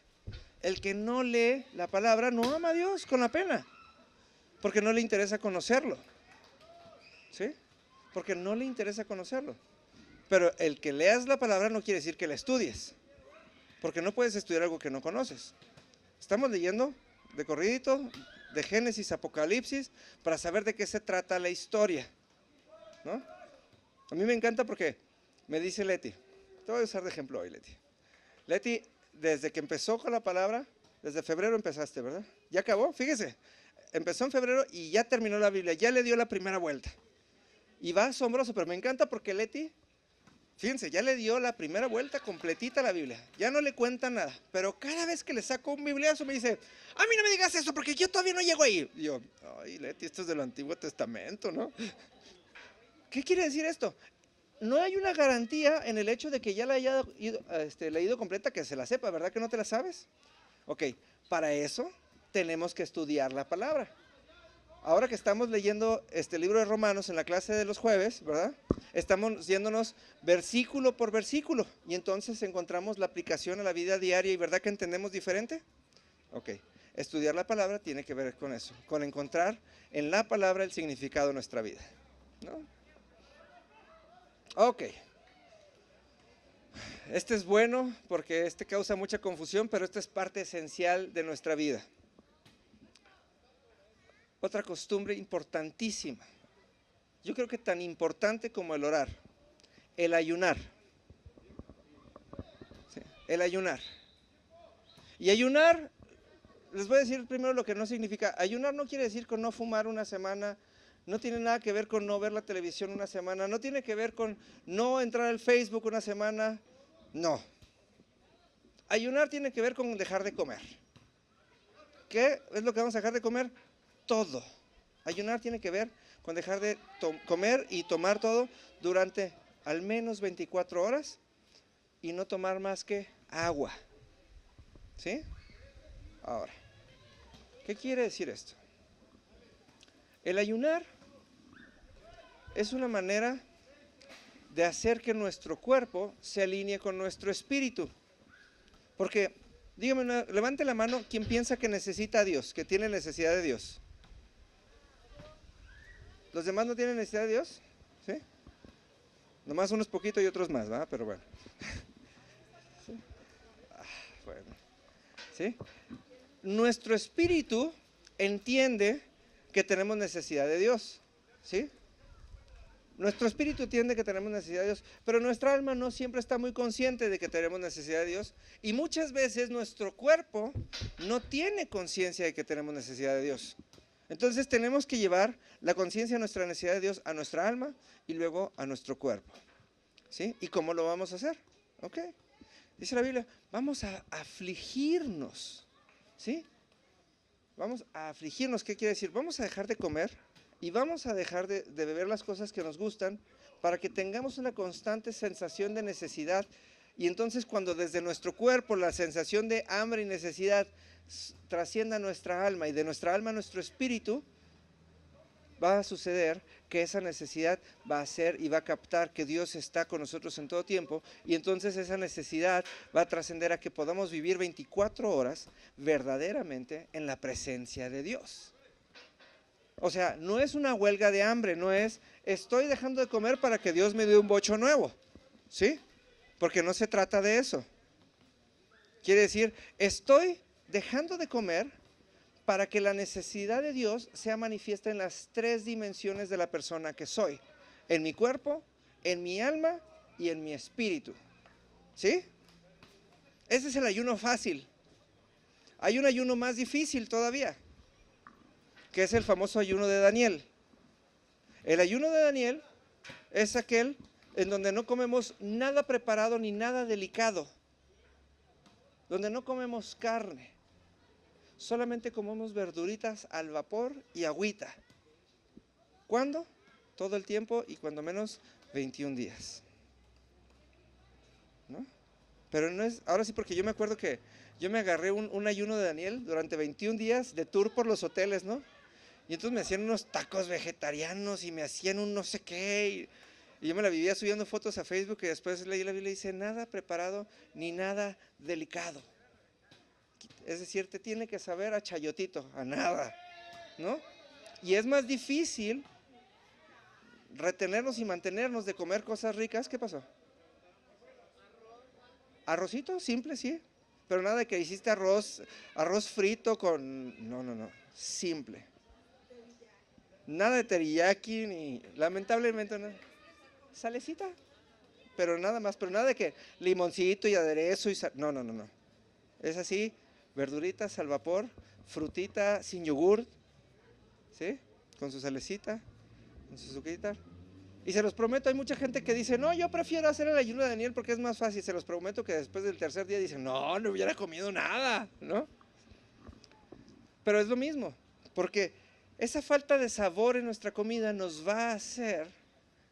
El que no lee la palabra no ama a Dios con la pena, porque no le interesa conocerlo, ¿sí? Porque no le interesa conocerlo. Pero el que leas la palabra no quiere decir que la estudies, porque no puedes estudiar algo que no conoces. Estamos leyendo de corridito, de Génesis, Apocalipsis, para saber de qué se trata la historia, ¿no? A mí me encanta porque me dice Leti, te voy a usar de ejemplo hoy, Leti. Leti, desde que empezó con la palabra, desde febrero empezaste, ¿verdad? ¿Ya acabó? Fíjese, empezó en febrero y ya terminó la Biblia, ya le dio la primera vuelta. Y va asombroso, pero me encanta porque Leti, fíjense, ya le dio la primera vuelta completita a la Biblia. Ya no le cuenta nada, pero cada vez que le saco un bibliazo me dice, a mí no me digas eso porque yo todavía no llego ahí. Y yo, ay, Leti, esto es del Antiguo Testamento, ¿no? ¿Qué quiere decir esto? No hay una garantía en el hecho de que ya la haya leído completa, que se la sepa, ¿verdad que no te la sabes? Ok, para eso tenemos que estudiar la palabra. Ahora que estamos leyendo este libro de Romanos en la clase de los jueves, ¿verdad? Estamos yéndonos versículo por versículo y entonces encontramos la aplicación a la vida diaria, y ¿verdad que entendemos diferente? Ok, estudiar la palabra tiene que ver con eso, con encontrar en la palabra el significado de nuestra vida, ¿no? Ok, este es bueno porque este causa mucha confusión, pero esta es parte esencial de nuestra vida. Otra costumbre importantísima, yo creo que tan importante como el orar, el ayunar. ¿Sí? El ayunar. Y ayunar, les voy a decir primero lo que no significa. Ayunar no quiere decir con no fumar una semana, no tiene nada que ver con no ver la televisión una semana, no tiene que ver con no entrar al Facebook una semana, no. Ayunar tiene que ver con dejar de comer. ¿Qué es lo que vamos a dejar de comer? Todo. Ayunar tiene que ver con dejar de comer y tomar todo durante al menos 24 horas y no tomar más que agua. ¿Sí? Ahora, ¿qué quiere decir esto? El ayunar es una manera de hacer que nuestro cuerpo se alinee con nuestro espíritu. Porque, dígame, levante la mano quien piensa que necesita a Dios, que tiene necesidad de Dios. ¿Los demás no tienen necesidad de Dios? ¿Sí? Nomás unos poquitos y otros más, ¿verdad? Pero bueno. ¿Sí? Bueno. ¿Sí? Nuestro espíritu entiende que tenemos necesidad de Dios. ¿Sí? Nuestro espíritu entiende que tenemos necesidad de Dios, pero nuestra alma no siempre está muy consciente de que tenemos necesidad de Dios, y muchas veces nuestro cuerpo no tiene conciencia de que tenemos necesidad de Dios. Entonces tenemos que llevar la conciencia de nuestra necesidad de Dios a nuestra alma y luego a nuestro cuerpo. ¿Sí? ¿Y cómo lo vamos a hacer? ¿Ok? Dice la Biblia, vamos a afligirnos. ¿Sí? Vamos a afligirnos. ¿Qué quiere decir? Vamos a dejar de comer y vamos a dejar de beber las cosas que nos gustan para que tengamos una constante sensación de necesidad. Y entonces cuando desde nuestro cuerpo la sensación de hambre y necesidad trascienda nuestra alma y de nuestra alma a nuestro espíritu, va a suceder que esa necesidad va a ser y va a captar que Dios está con nosotros en todo tiempo, y entonces esa necesidad va a trascender a que podamos vivir 24 horas verdaderamente en la presencia de Dios. O sea, no es una huelga de hambre, no es estoy dejando de comer para que Dios me dé un bocho nuevo, ¿sí? Porque no se trata de eso. Quiere decir, estoy dejando de comer para que la necesidad de Dios sea manifiesta en las 3 dimensiones de la persona que soy: en mi cuerpo, en mi alma y en mi espíritu. ¿Sí? Ese es el ayuno fácil. Hay un ayuno más difícil todavía, que es el famoso ayuno de Daniel. El ayuno de Daniel es aquel en donde no comemos nada preparado ni nada delicado, donde no comemos carne, solamente comemos verduritas al vapor y agüita. ¿Cuándo? Todo el tiempo, y cuando menos 21 días. ¿No? Pero no es, ahora sí, porque yo me acuerdo que yo me agarré un ayuno de Daniel durante 21 días de tour por los hoteles, ¿no? Y entonces me hacían unos tacos vegetarianos y me hacían un no sé qué. Y yo me la vivía subiendo fotos a Facebook y después leí la Biblia y dice, nada preparado ni nada delicado. Es decir, te tiene que saber a chayotito, a nada, ¿no? Y es más difícil retenernos y mantenernos de comer cosas ricas. ¿Qué pasó? Arrocito, simple, sí. Pero nada de que hiciste arroz frito con… No, simple. Nada de teriyaki, ni… lamentablemente no. Salecita, pero nada más. Pero nada de que limoncito y aderezo y no. Es así, verduritas al vapor, frutita sin yogur, ¿sí? Con su salecita, con su suquita. Y se los prometo, hay mucha gente que dice, no, yo prefiero hacer el ayuno de Daniel porque es más fácil. Se los prometo que después del tercer día dicen, no hubiera comido nada, ¿no? Pero es lo mismo, porque esa falta de sabor en nuestra comida nos va a hacer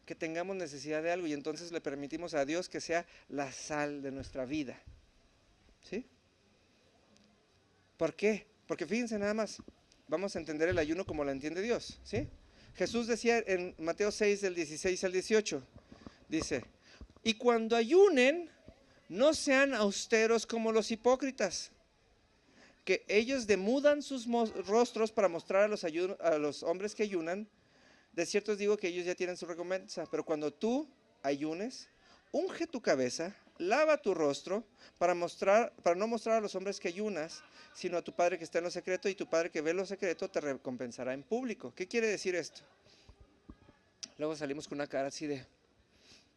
que tengamos necesidad de algo y entonces le permitimos a Dios que sea la sal de nuestra vida, ¿sí? ¿Por qué? Porque fíjense nada más, vamos a entender el ayuno como lo entiende Dios, ¿sí? Jesús decía en Mateo 6, del 16 al 18, dice, y cuando ayunen, no sean austeros como los hipócritas, que ellos demudan sus rostros para mostrar a los hombres que ayunan. De cierto os digo que ellos ya tienen su recompensa, pero cuando tú ayunes, unge tu cabeza, lava tu rostro, para no mostrar a los hombres que ayunas, sino a tu Padre que está en lo secreto, y tu Padre que ve lo secreto te recompensará en público. ¿Qué quiere decir esto? Luego salimos con una cara así de,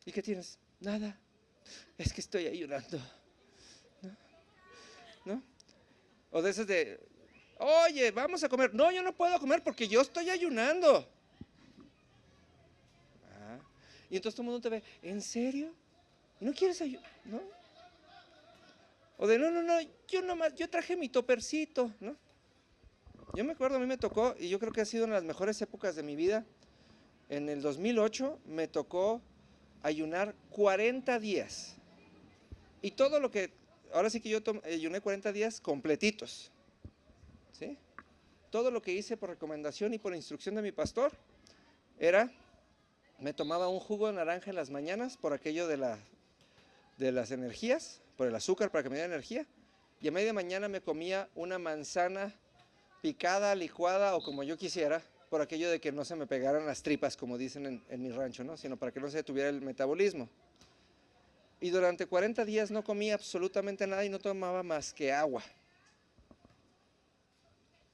¿y qué tienes? Nada, es que estoy ayunando. ¿No? O de esas de, oye, vamos a comer. No, yo no puedo comer porque yo estoy ayunando. Y entonces todo el mundo te ve, ¿en serio? ¿No quieres ayunar? ¿No? O de, no, yo traje mi topercito, ¿no? Yo me acuerdo, a mí me tocó, y yo creo que ha sido una de las mejores épocas de mi vida. En el 2008 me tocó ayunar 40 días. Y todo lo que, ahora sí que yo ayuné 40 días completitos, ¿sí? Todo lo que hice por recomendación y por instrucción de mi pastor era, me tomaba un jugo de naranja en las mañanas por aquello de las energías, por el azúcar para que me diera energía, y a media mañana me comía una manzana picada, licuada o como yo quisiera, por aquello de que no se me pegaran las tripas, como dicen en mi rancho, ¿no? Sino para que no se detuviera el metabolismo. Y durante 40 días no comía absolutamente nada y no tomaba más que agua.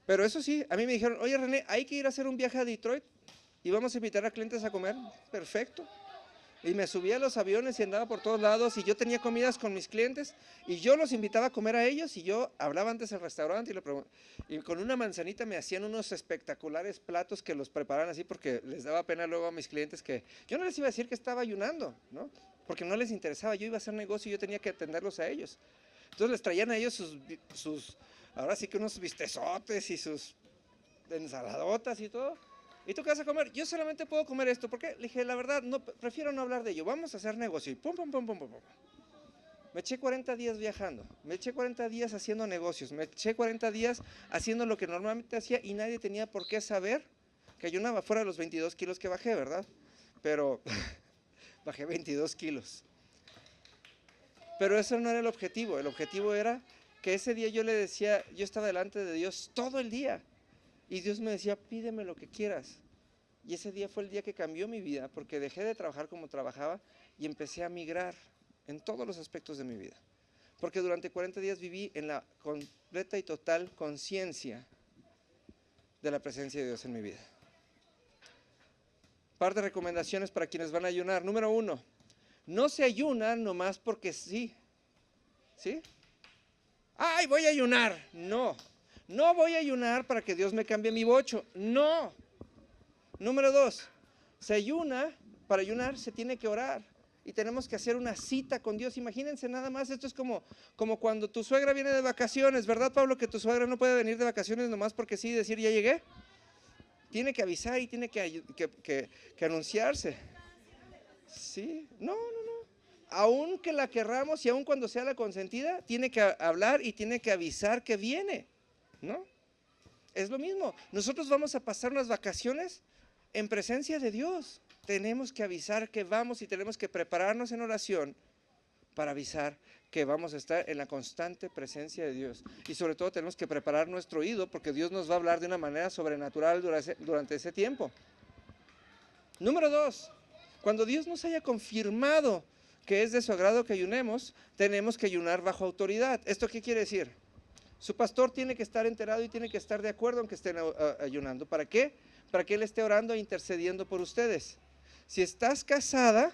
Pero eso sí, a mí me dijeron, oye René, hay que ir a hacer un viaje a Detroit y vamos a invitar a clientes a comer. Perfecto. Y me subía a los aviones y andaba por todos lados y yo tenía comidas con mis clientes y yo los invitaba a comer a ellos y yo hablaba antes del restaurante y con una manzanita me hacían unos espectaculares platos que los preparaban así porque les daba pena luego a mis clientes que yo no les iba a decir que estaba ayunando, ¿no? Porque no les interesaba, yo iba a hacer negocio y yo tenía que atenderlos a ellos. Entonces les traían a ellos sus ahora sí que unos bistezotes y sus ensaladotas y todo. ¿Y tú qué vas a comer? Yo solamente puedo comer esto. ¿Por qué? Le dije, la verdad, no, prefiero no hablar de ello. Vamos a hacer negocio. Y pum. Me eché 40 días viajando. Me eché 40 días haciendo negocios. Me eché 40 días haciendo lo que normalmente hacía y nadie tenía por qué saber que ayunaba fuera de los 22 kilos que bajé, ¿verdad? Pero bajé 22 kilos. Pero eso no era el objetivo. El objetivo era que ese día yo le decía, yo estaba delante de Dios todo el día. Y Dios me decía, pídeme lo que quieras. Y ese día fue el día que cambió mi vida, porque dejé de trabajar como trabajaba y empecé a migrar en todos los aspectos de mi vida. Porque durante 40 días viví en la completa y total conciencia de la presencia de Dios en mi vida. Par de recomendaciones para quienes van a ayunar. Número 1, no se ayuna nomás porque sí. ¿Sí? ¡Ay, voy a ayunar! No voy a ayunar para que Dios me cambie mi bocho. No. Número 2, se ayuna, para ayunar se tiene que orar. Y tenemos que hacer una cita con Dios. Imagínense nada más, esto es como cuando tu suegra viene de vacaciones, ¿verdad, Pablo? Que tu suegra no puede venir de vacaciones nomás porque sí, decir ya llegué. Tiene que avisar y tiene que anunciarse. Sí, no. Aun que la querramos y aun cuando sea la consentida, tiene que hablar y tiene que avisar que viene, ¿no? Es lo mismo. Nosotros vamos a pasar unas vacaciones en presencia de Dios. Tenemos que avisar que vamos y tenemos que prepararnos en oración para avisar que vamos a estar en la constante presencia de Dios. Y sobre todo tenemos que preparar nuestro oído porque Dios nos va a hablar de una manera sobrenatural durante ese tiempo. Número 2, cuando Dios nos haya confirmado que es de su agrado que ayunemos, tenemos que ayunar bajo autoridad. ¿Esto qué quiere decir? Su pastor tiene que estar enterado y tiene que estar de acuerdo en que estén ayunando. ¿Para qué? Para que él esté orando e intercediendo por ustedes. Si estás casada,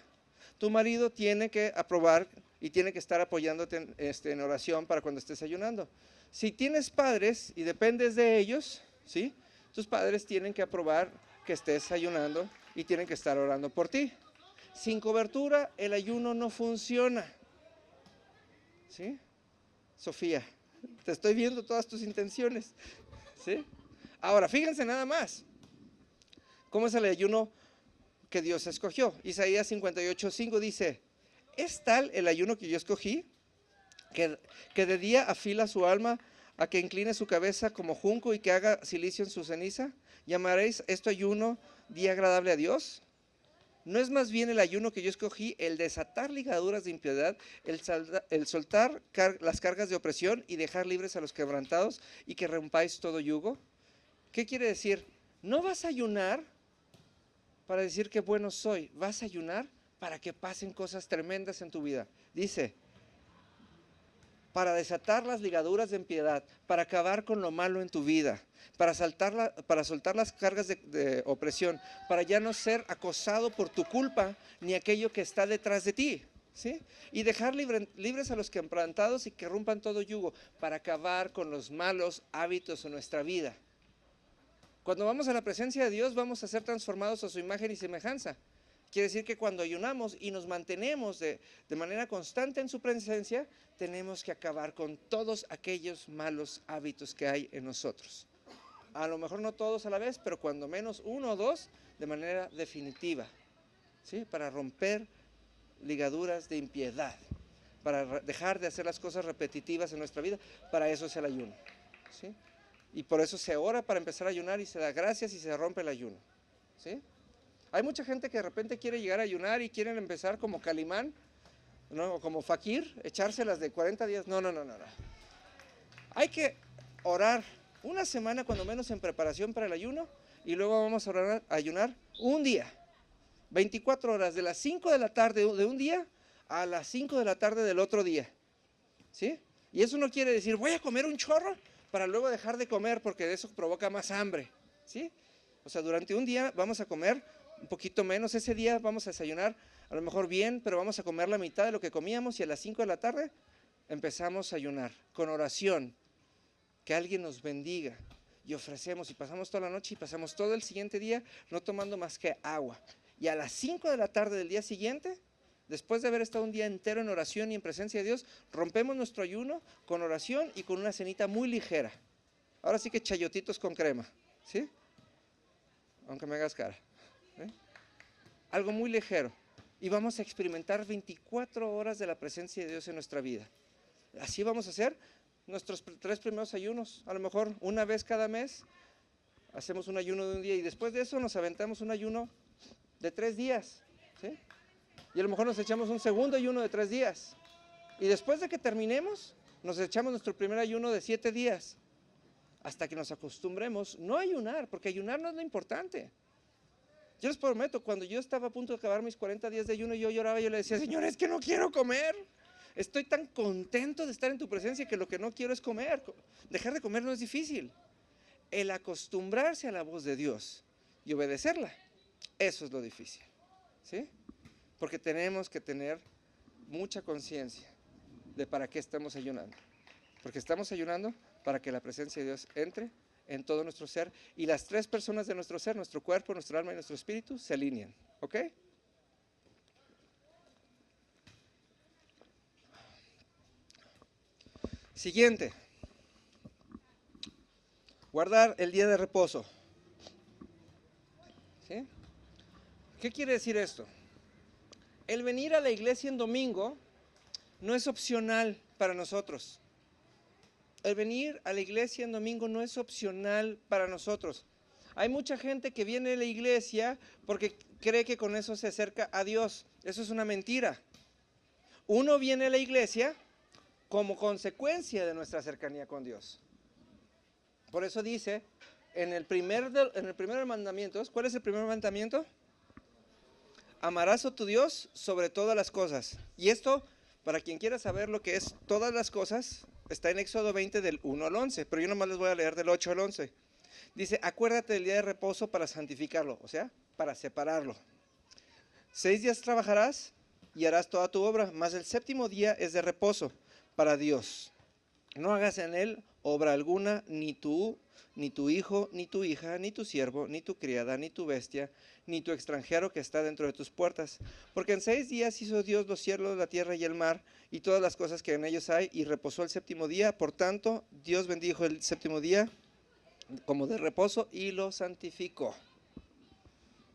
tu marido tiene que aprobar y tiene que estar apoyándote en oración para cuando estés ayunando. Si tienes padres y dependes de ellos, ¿sí? Tus padres tienen que aprobar que estés ayunando y tienen que estar orando por ti. Sin cobertura, el ayuno no funciona. ¿Sí? Sofía, te estoy viendo todas tus intenciones. ¿Sí? Ahora, fíjense nada más. ¿Cómo es el ayuno que Dios escogió? Isaías 58:5 dice, es tal el ayuno que yo escogí, que de día afila su alma, a que incline su cabeza como junco y que haga silicio en su ceniza. ¿Llamaréis esto ayuno, día agradable a Dios? ¿No es más bien el ayuno que yo escogí, el desatar ligaduras de impiedad, el soltar las cargas de opresión y dejar libres a los quebrantados y que rompáis todo yugo? ¿Qué quiere decir? No vas a ayunar para decir qué bueno soy, vas a ayunar para que pasen cosas tremendas en tu vida. Dice, para desatar las ligaduras de impiedad, para acabar con lo malo en tu vida, para soltar las cargas de opresión, para ya no ser acosado por tu culpa ni aquello que está detrás de ti, ¿sí? Y dejar libres a los quebrantados y que rompan todo yugo, para acabar con los malos hábitos en nuestra vida. Cuando vamos a la presencia de Dios, vamos a ser transformados a su imagen y semejanza. Quiere decir que cuando ayunamos y nos mantenemos de manera constante en su presencia, tenemos que acabar con todos aquellos malos hábitos que hay en nosotros. A lo mejor no todos a la vez, pero cuando menos uno o dos de manera definitiva, ¿sí? Para romper ligaduras de impiedad, para dejar de hacer las cosas repetitivas en nuestra vida. Para eso es el ayuno, ¿sí? Y por eso se ora para empezar a ayunar y se da gracias y se rompe el ayuno, ¿sí? Hay mucha gente que de repente quiere llegar a ayunar y quieren empezar como Calimán, ¿no? O como Fakir, echárselas de 40 días. No. Hay que orar una semana cuando menos en preparación para el ayuno y luego vamos a ayunar un día, 24 horas, de las 5 de la tarde de un día a las 5 de la tarde del otro día, ¿sí? Y eso no quiere decir voy a comer un chorro para luego dejar de comer porque eso provoca más hambre, ¿sí? O sea, durante un día vamos a comer un poquito menos, ese día vamos a desayunar a lo mejor bien, pero vamos a comer la mitad de lo que comíamos y a las 5 de la tarde empezamos a ayunar con oración, que alguien nos bendiga y ofrecemos y pasamos toda la noche y pasamos todo el siguiente día no tomando más que agua. Y a las 5 de la tarde del día siguiente, después de haber estado un día entero en oración y en presencia de Dios, rompemos nuestro ayuno con oración y con una cenita muy ligera. Ahora sí que chayotitos con crema, ¿sí? Aunque me hagas cara. Algo muy ligero. Y vamos a experimentar 24 horas de la presencia de Dios en nuestra vida. Así vamos a hacer nuestros 3 primeros ayunos. A lo mejor una vez cada mes hacemos un ayuno de un día y después de eso nos aventamos un ayuno de 3 días, ¿sí? Y a lo mejor nos echamos un segundo ayuno de 3 días. Y después de que terminemos, nos echamos nuestro primer ayuno de 7 días. Hasta que nos acostumbremos no a ayunar, porque ayunar no es lo importante. Yo les prometo, cuando yo estaba a punto de acabar mis 40 días de ayuno, yo lloraba y yo le decía, Señor, es que no quiero comer. Estoy tan contento de estar en tu presencia que lo que no quiero es comer. Dejar de comer no es difícil. El acostumbrarse a la voz de Dios y obedecerla, eso es lo difícil, ¿sí? Porque tenemos que tener mucha conciencia de para qué estamos ayunando. Porque estamos ayunando para que la presencia de Dios entre en todo nuestro ser y las 3 personas de nuestro ser, nuestro cuerpo, nuestro alma y nuestro espíritu, se alineen, ¿ok? Siguiente. Guardar el día de reposo, ¿sí? ¿Qué quiere decir esto? El venir a la iglesia en domingo no es opcional para nosotros. El venir a la iglesia en domingo no es opcional para nosotros. Hay mucha gente que viene a la iglesia porque cree que con eso se acerca a Dios. Eso es una mentira. Uno viene a la iglesia como consecuencia de nuestra cercanía con Dios. Por eso dice, en el primer de mandamientos, ¿cuál es el primer mandamiento? Amarás a tu Dios sobre todas las cosas. Y esto, para quien quiera saber lo que es todas las cosas, está en Éxodo 20 del 1 al 11, pero yo nomás les voy a leer del 8 al 11. Dice, acuérdate del día de reposo para santificarlo, o sea, para separarlo. 6 días trabajarás y harás toda tu obra, mas el séptimo día es de reposo para Dios. No hagas en él obra alguna, ni tú, ni tu hijo, ni tu hija, ni tu siervo, ni tu criada, ni tu bestia, ni tu extranjero que está dentro de tus puertas. Porque en 6 días hizo Dios los cielos, la tierra y el mar, y todas las cosas que en ellos hay, y reposó el séptimo día. Por tanto, Dios bendijo el séptimo día como de reposo y lo santificó.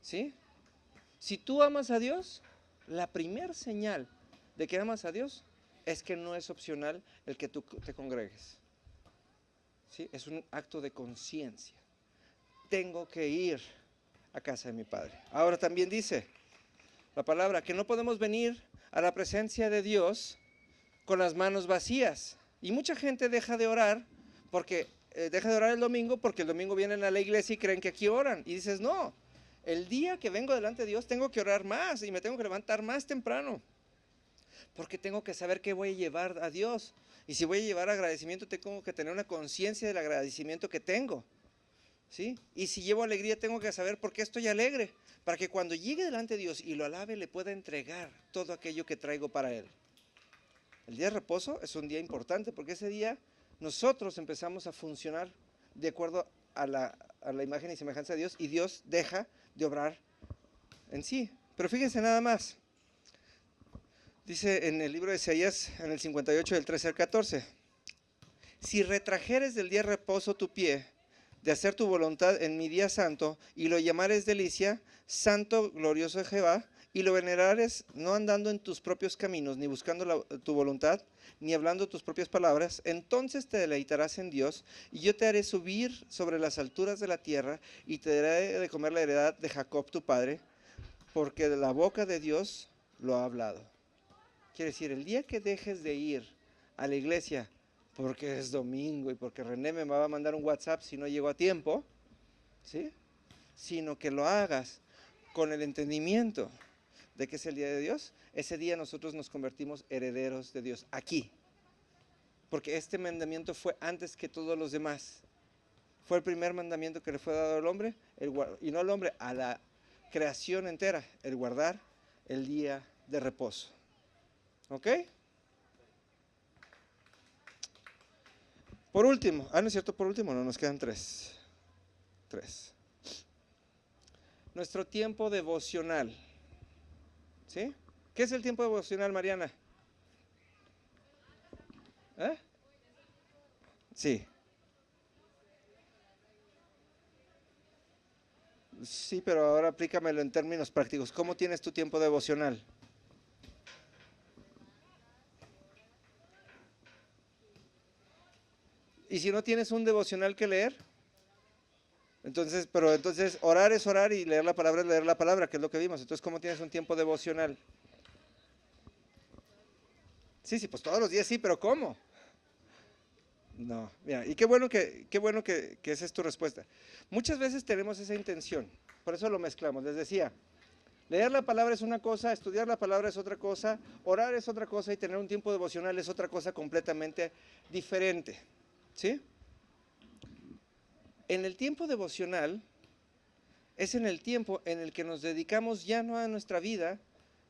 ¿Sí? Si tú amas a Dios, la primer señal de que amas a Dios es que no es opcional el que tú te congregues. ¿Sí? Es un acto de conciencia. Tengo que ir a casa de mi Padre. Ahora también dice la palabra que no podemos venir a la presencia de Dios con las manos vacías. Y mucha gente deja de orar porque deja de orar el domingo porque el domingo vienen a la iglesia y creen que aquí oran. Y dices, no, el día que vengo delante de Dios tengo que orar más y me tengo que levantar más temprano. Porque tengo que saber qué voy a llevar a Dios. Y si voy a llevar agradecimiento, tengo que tener una conciencia del agradecimiento que tengo. ¿Sí? Y si llevo alegría, tengo que saber por qué estoy alegre. Para que cuando llegue delante de Dios y lo alabe, le pueda entregar todo aquello que traigo para Él. El día de reposo es un día importante porque ese día nosotros empezamos a funcionar de acuerdo a la imagen y semejanza de Dios y Dios deja de obrar en sí. Pero fíjense nada más. Dice en el libro de Isaías, en el 58, del 13 al 14, si retrajeres del día de reposo tu pie, de hacer tu voluntad en mi día santo, y lo llamares delicia, santo, glorioso de Jehová, y lo venerares no andando en tus propios caminos, ni buscando tu voluntad, ni hablando tus propias palabras, entonces te deleitarás en Dios, y yo te haré subir sobre las alturas de la tierra, y te daré de comer la heredad de Jacob tu padre, porque de la boca de Dios lo ha hablado. Quiere decir, el día que dejes de ir a la iglesia porque es domingo y porque René me va a mandar un WhatsApp si no llego a tiempo, ¿sí? Sino que lo hagas con el entendimiento de que es el día de Dios, ese día nosotros nos convertimos herederos de Dios aquí. Porque este mandamiento fue antes que todos los demás. Fue el primer mandamiento que le fue dado al hombre, y no al hombre, a la creación entera, el guardar el día de reposo. ¿Ok? Por último, no es cierto, por último, no, nos quedan tres. Nuestro tiempo devocional. ¿Sí? ¿Qué es el tiempo devocional, Mariana? ¿Eh? Sí. Sí, pero ahora aplícamelo en términos prácticos. ¿Cómo tienes tu tiempo devocional? ¿Y si no tienes un devocional que leer? Entonces, orar es orar y leer la palabra es leer la palabra, que es lo que vimos. Entonces, ¿cómo tienes un tiempo devocional? Sí, pues todos los días sí, pero ¿cómo? No, mira, y qué bueno que esa es tu respuesta. Muchas veces tenemos esa intención, por eso lo mezclamos. Les decía, leer la palabra es una cosa, estudiar la palabra es otra cosa, orar es otra cosa y tener un tiempo devocional es otra cosa completamente diferente. ¿Sí? En el tiempo devocional es en el tiempo en el que nos dedicamos ya no a nuestra vida,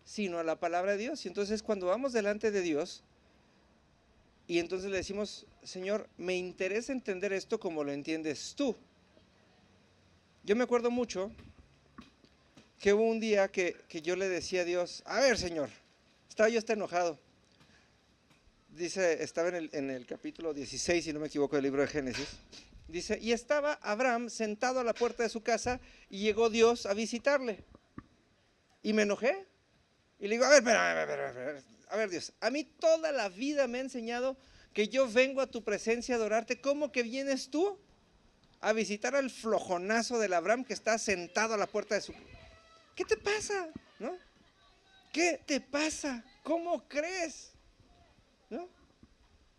sino a la palabra de Dios. Y entonces cuando vamos delante de Dios y entonces le decimos, Señor, me interesa entender esto como lo entiendes tú. Yo me acuerdo mucho que hubo un día que yo le decía a Dios, a ver, Señor, estaba enojado. Dice, estaba en el capítulo 16, si no me equivoco, del libro de Génesis. Dice, y estaba Abraham sentado a la puerta de su casa y llegó Dios a visitarle. Y me enojé. Y le digo, a ver, espera. A ver, Dios, a mí toda la vida me ha enseñado que yo vengo a tu presencia a adorarte. ¿Cómo que vienes tú a visitar al flojonazo del Abraham que está sentado a la puerta de su... ¿Qué te pasa? ¿No? ¿Qué te pasa? ¿Cómo crees? ¿No?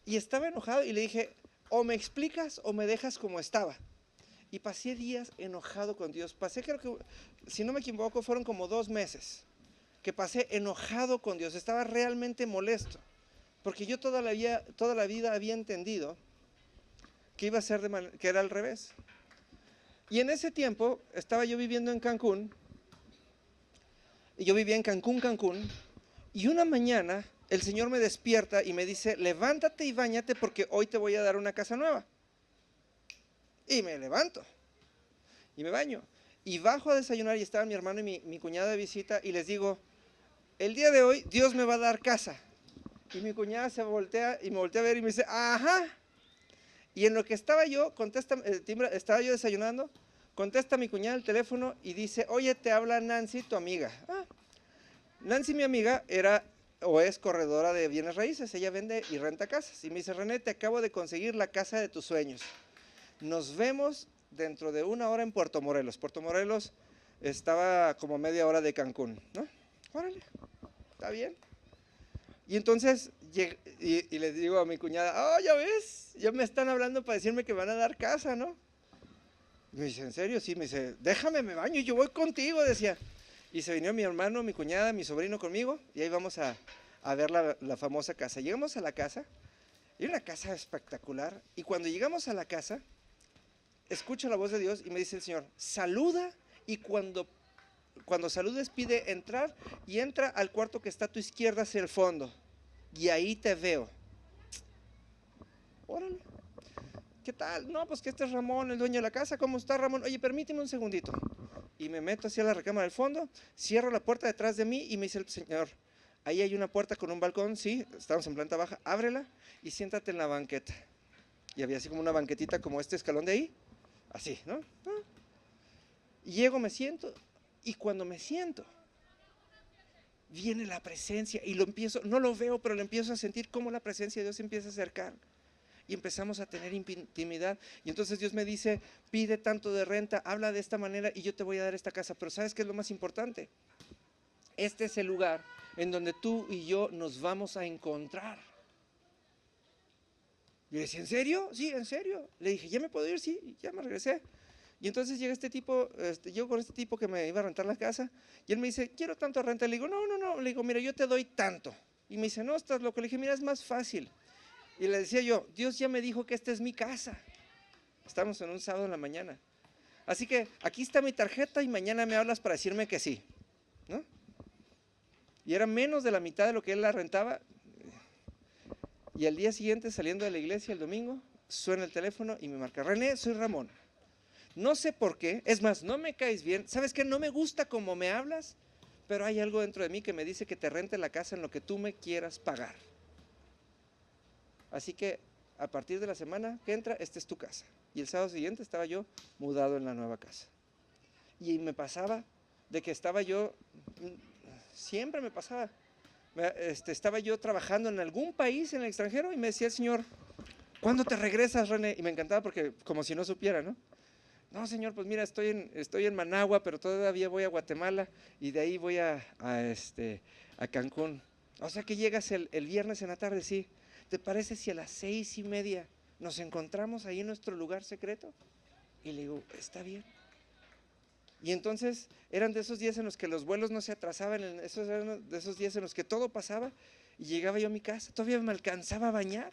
Y estaba enojado y le dije, o me explicas o me dejas como estaba. Y pasé días enojado con Dios. Pasé, creo que, si no me equivoco, fueron como 2 meses que pasé enojado con Dios. Estaba realmente molesto. Porque yo toda la vida había entendido que iba a ser que era al revés. Y en ese tiempo estaba yo viviendo en Cancún. Y yo vivía en Cancún. Y una mañana el Señor me despierta y me dice, levántate y báñate porque hoy te voy a dar una casa nueva. Y me levanto y me baño. Y bajo a desayunar y estaba mi hermano y mi cuñada de visita y les digo, el día de hoy Dios me va a dar casa. Y mi cuñada se voltea y me voltea a ver y me dice, ajá. Y en lo que estaba yo, estaba yo desayunando, contesta mi cuñada el teléfono y dice, oye, te habla Nancy, tu amiga. Nancy, mi amiga, era o es corredora de bienes raíces, ella vende y renta casas. Y me dice, René, te acabo de conseguir la casa de tus sueños. Nos vemos dentro de 1 hora en Puerto Morelos. Puerto Morelos estaba como media hora de Cancún, ¿no? Órale, está bien. Y entonces y le digo a mi cuñada, oh, ya ves, ya me están hablando para decirme que van a dar casa, ¿no? Y me dice, ¿en serio? Sí, me dice, déjame, me baño, yo voy contigo, decía. Y se vino mi hermano, mi cuñada, mi sobrino conmigo, y ahí vamos a ver la famosa casa. Llegamos a la casa, y una casa espectacular, y cuando llegamos a la casa, escucho la voz de Dios y me dice el Señor, saluda, y cuando saludes pide entrar, y entra al cuarto que está a tu izquierda hacia el fondo, y ahí te veo. Órale. ¿Qué tal? No, pues que este es Ramón, el dueño de la casa. ¿Cómo está, Ramón? Oye, permíteme un segundito. Y me meto hacia la recámara del fondo, cierro la puerta detrás de mí y me dice el Señor, ahí hay una puerta con un balcón, sí, estamos en planta baja, ábrela y siéntate en la banqueta. Y había así como una banquetita como este escalón de ahí, así, ¿no? Y llego, me siento, y cuando me siento, viene la presencia y lo empiezo, no lo veo, pero lo empiezo a sentir como la presencia de Dios se empieza a acercar. Y empezamos a tener intimidad. Y entonces Dios me dice, pide tanto de renta, habla de esta manera y yo te voy a dar esta casa. Pero ¿sabes qué es lo más importante? Este es el lugar en donde tú y yo nos vamos a encontrar. Y le decía, ¿en serio? Sí, en serio. Le dije, ¿ya me puedo ir? Sí, ya me regresé. Y entonces llega este tipo, yo con este tipo que me iba a rentar la casa, y él me dice, quiero tanto renta. Le digo, no. Le digo, mira, yo te doy tanto. Y me dice, no, estás loco. Le dije, mira, es más fácil. Y le decía yo, Dios ya me dijo que esta es mi casa. Estamos en un sábado en la mañana. Así que aquí está mi tarjeta y mañana me hablas para decirme que sí, ¿no? Y era menos de la mitad de lo que él la rentaba. Y al día siguiente, saliendo de la iglesia el domingo, suena el teléfono y me marca, René, soy Ramón. No sé por qué, es más, no me caes bien. ¿Sabes qué? No me gusta cómo me hablas, pero hay algo dentro de mí que me dice que te rente la casa en lo que tú me quieras pagar. Así que a partir de la semana que entra, esta es tu casa. Y el sábado siguiente estaba yo mudado en la nueva casa. Y me pasaba de que estaba yo, siempre me pasaba, estaba yo trabajando en algún país en el extranjero y me decía el Señor, ¿cuándo te regresas, René? Y me encantaba porque como si no supiera, ¿no? No, Señor, pues mira, estoy en Managua, pero todavía voy a Guatemala y de ahí voy a Cancún. O sea que llegas el viernes en la tarde, sí. ¿Te parece si a las 6:30 nos encontramos ahí en nuestro lugar secreto? Y le digo, está bien. Y entonces eran de esos días en los que los vuelos no se atrasaban, eran de esos días en los que todo pasaba y llegaba yo a mi casa, todavía me alcanzaba a bañar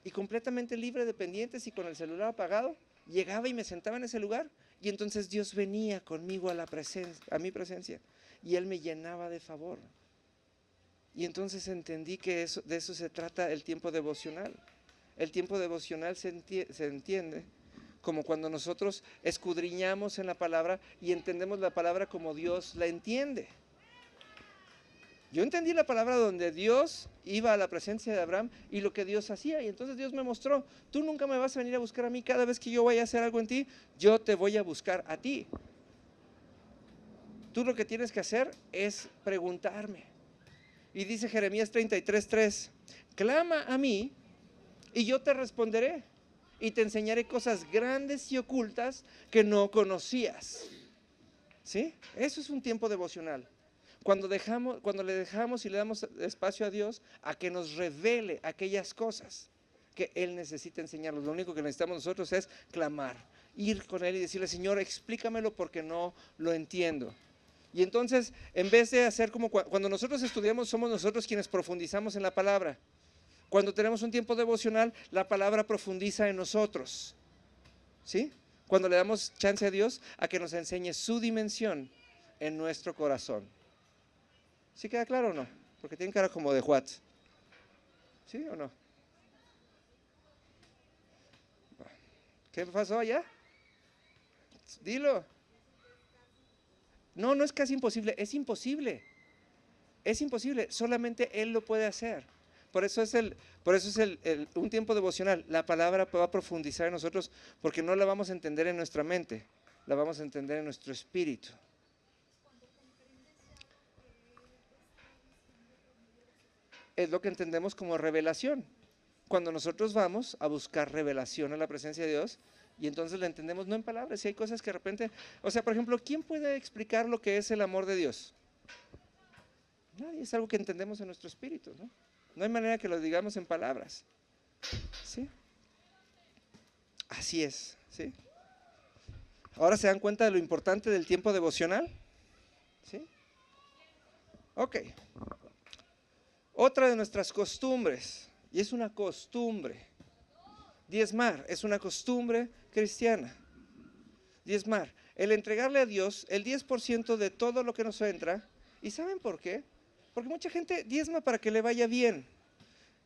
y completamente libre de pendientes y con el celular apagado, llegaba y me sentaba en ese lugar y entonces Dios venía conmigo a mi presencia y Él me llenaba de favor. Y entonces entendí que de eso se trata el tiempo devocional. El tiempo devocional se entiende como cuando nosotros escudriñamos en la palabra y entendemos la palabra como Dios la entiende. Yo entendí la palabra donde Dios iba a la presencia de Abraham y lo que Dios hacía. Y entonces Dios me mostró, tú nunca me vas a venir a buscar a mí. Cada vez que yo vaya a hacer algo en ti, yo te voy a buscar a ti. Tú lo que tienes que hacer es preguntarme. Y dice Jeremías 33:3, clama a mí y yo te responderé y te enseñaré cosas grandes y ocultas que no conocías. ¿Sí? Eso es un tiempo devocional. Cuando le dejamos y le damos espacio a Dios a que nos revele aquellas cosas que Él necesita enseñarnos. Lo único que necesitamos nosotros es clamar, ir con Él y decirle, Señor, explícamelo porque no lo entiendo. Y entonces, en vez de hacer como cuando nosotros estudiamos, somos nosotros quienes profundizamos en la palabra. Cuando tenemos un tiempo devocional, la palabra profundiza en nosotros. ¿Sí? Cuando le damos chance a Dios a que nos enseñe su dimensión en nuestro corazón. ¿Sí queda claro o no? Porque tienen cara como de what. ¿Sí o no? ¿Qué pasó allá? Dilo. No, no es casi imposible, es imposible. Es imposible, solamente Él lo puede hacer. Por eso es un tiempo devocional. La palabra va a profundizar en nosotros porque no la vamos a entender en nuestra mente, la vamos a entender en nuestro espíritu. Es lo que entendemos como revelación. Cuando nosotros vamos a buscar revelación a la presencia de Dios y entonces la entendemos no en palabras, si hay cosas que de repente, o sea, por ejemplo, ¿quién puede explicar lo que es el amor de Dios? Nadie, es algo que entendemos en nuestro espíritu, ¿no? No hay manera que lo digamos en palabras. ¿Sí? Así es, ¿sí? ¿Ahora se dan cuenta de lo importante del tiempo devocional? ¿Sí? Ok. Otra de nuestras costumbres, y es una costumbre, diezmar, es una costumbre cristiana. Diezmar, el entregarle a Dios el 10% de todo lo que nos entra. ¿Y saben por qué? Porque mucha gente diezma para que le vaya bien.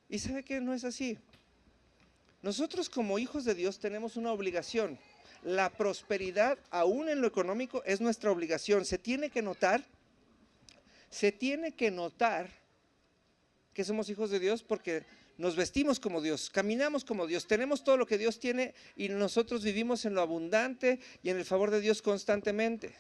¿Y sabe que no es así? Nosotros como hijos de Dios tenemos una obligación. La prosperidad, aún en lo económico, es nuestra obligación. Se tiene que notar que somos hijos de Dios porque nos vestimos como Dios, caminamos como Dios, tenemos todo lo que Dios tiene y nosotros vivimos en lo abundante y en el favor de Dios constantemente.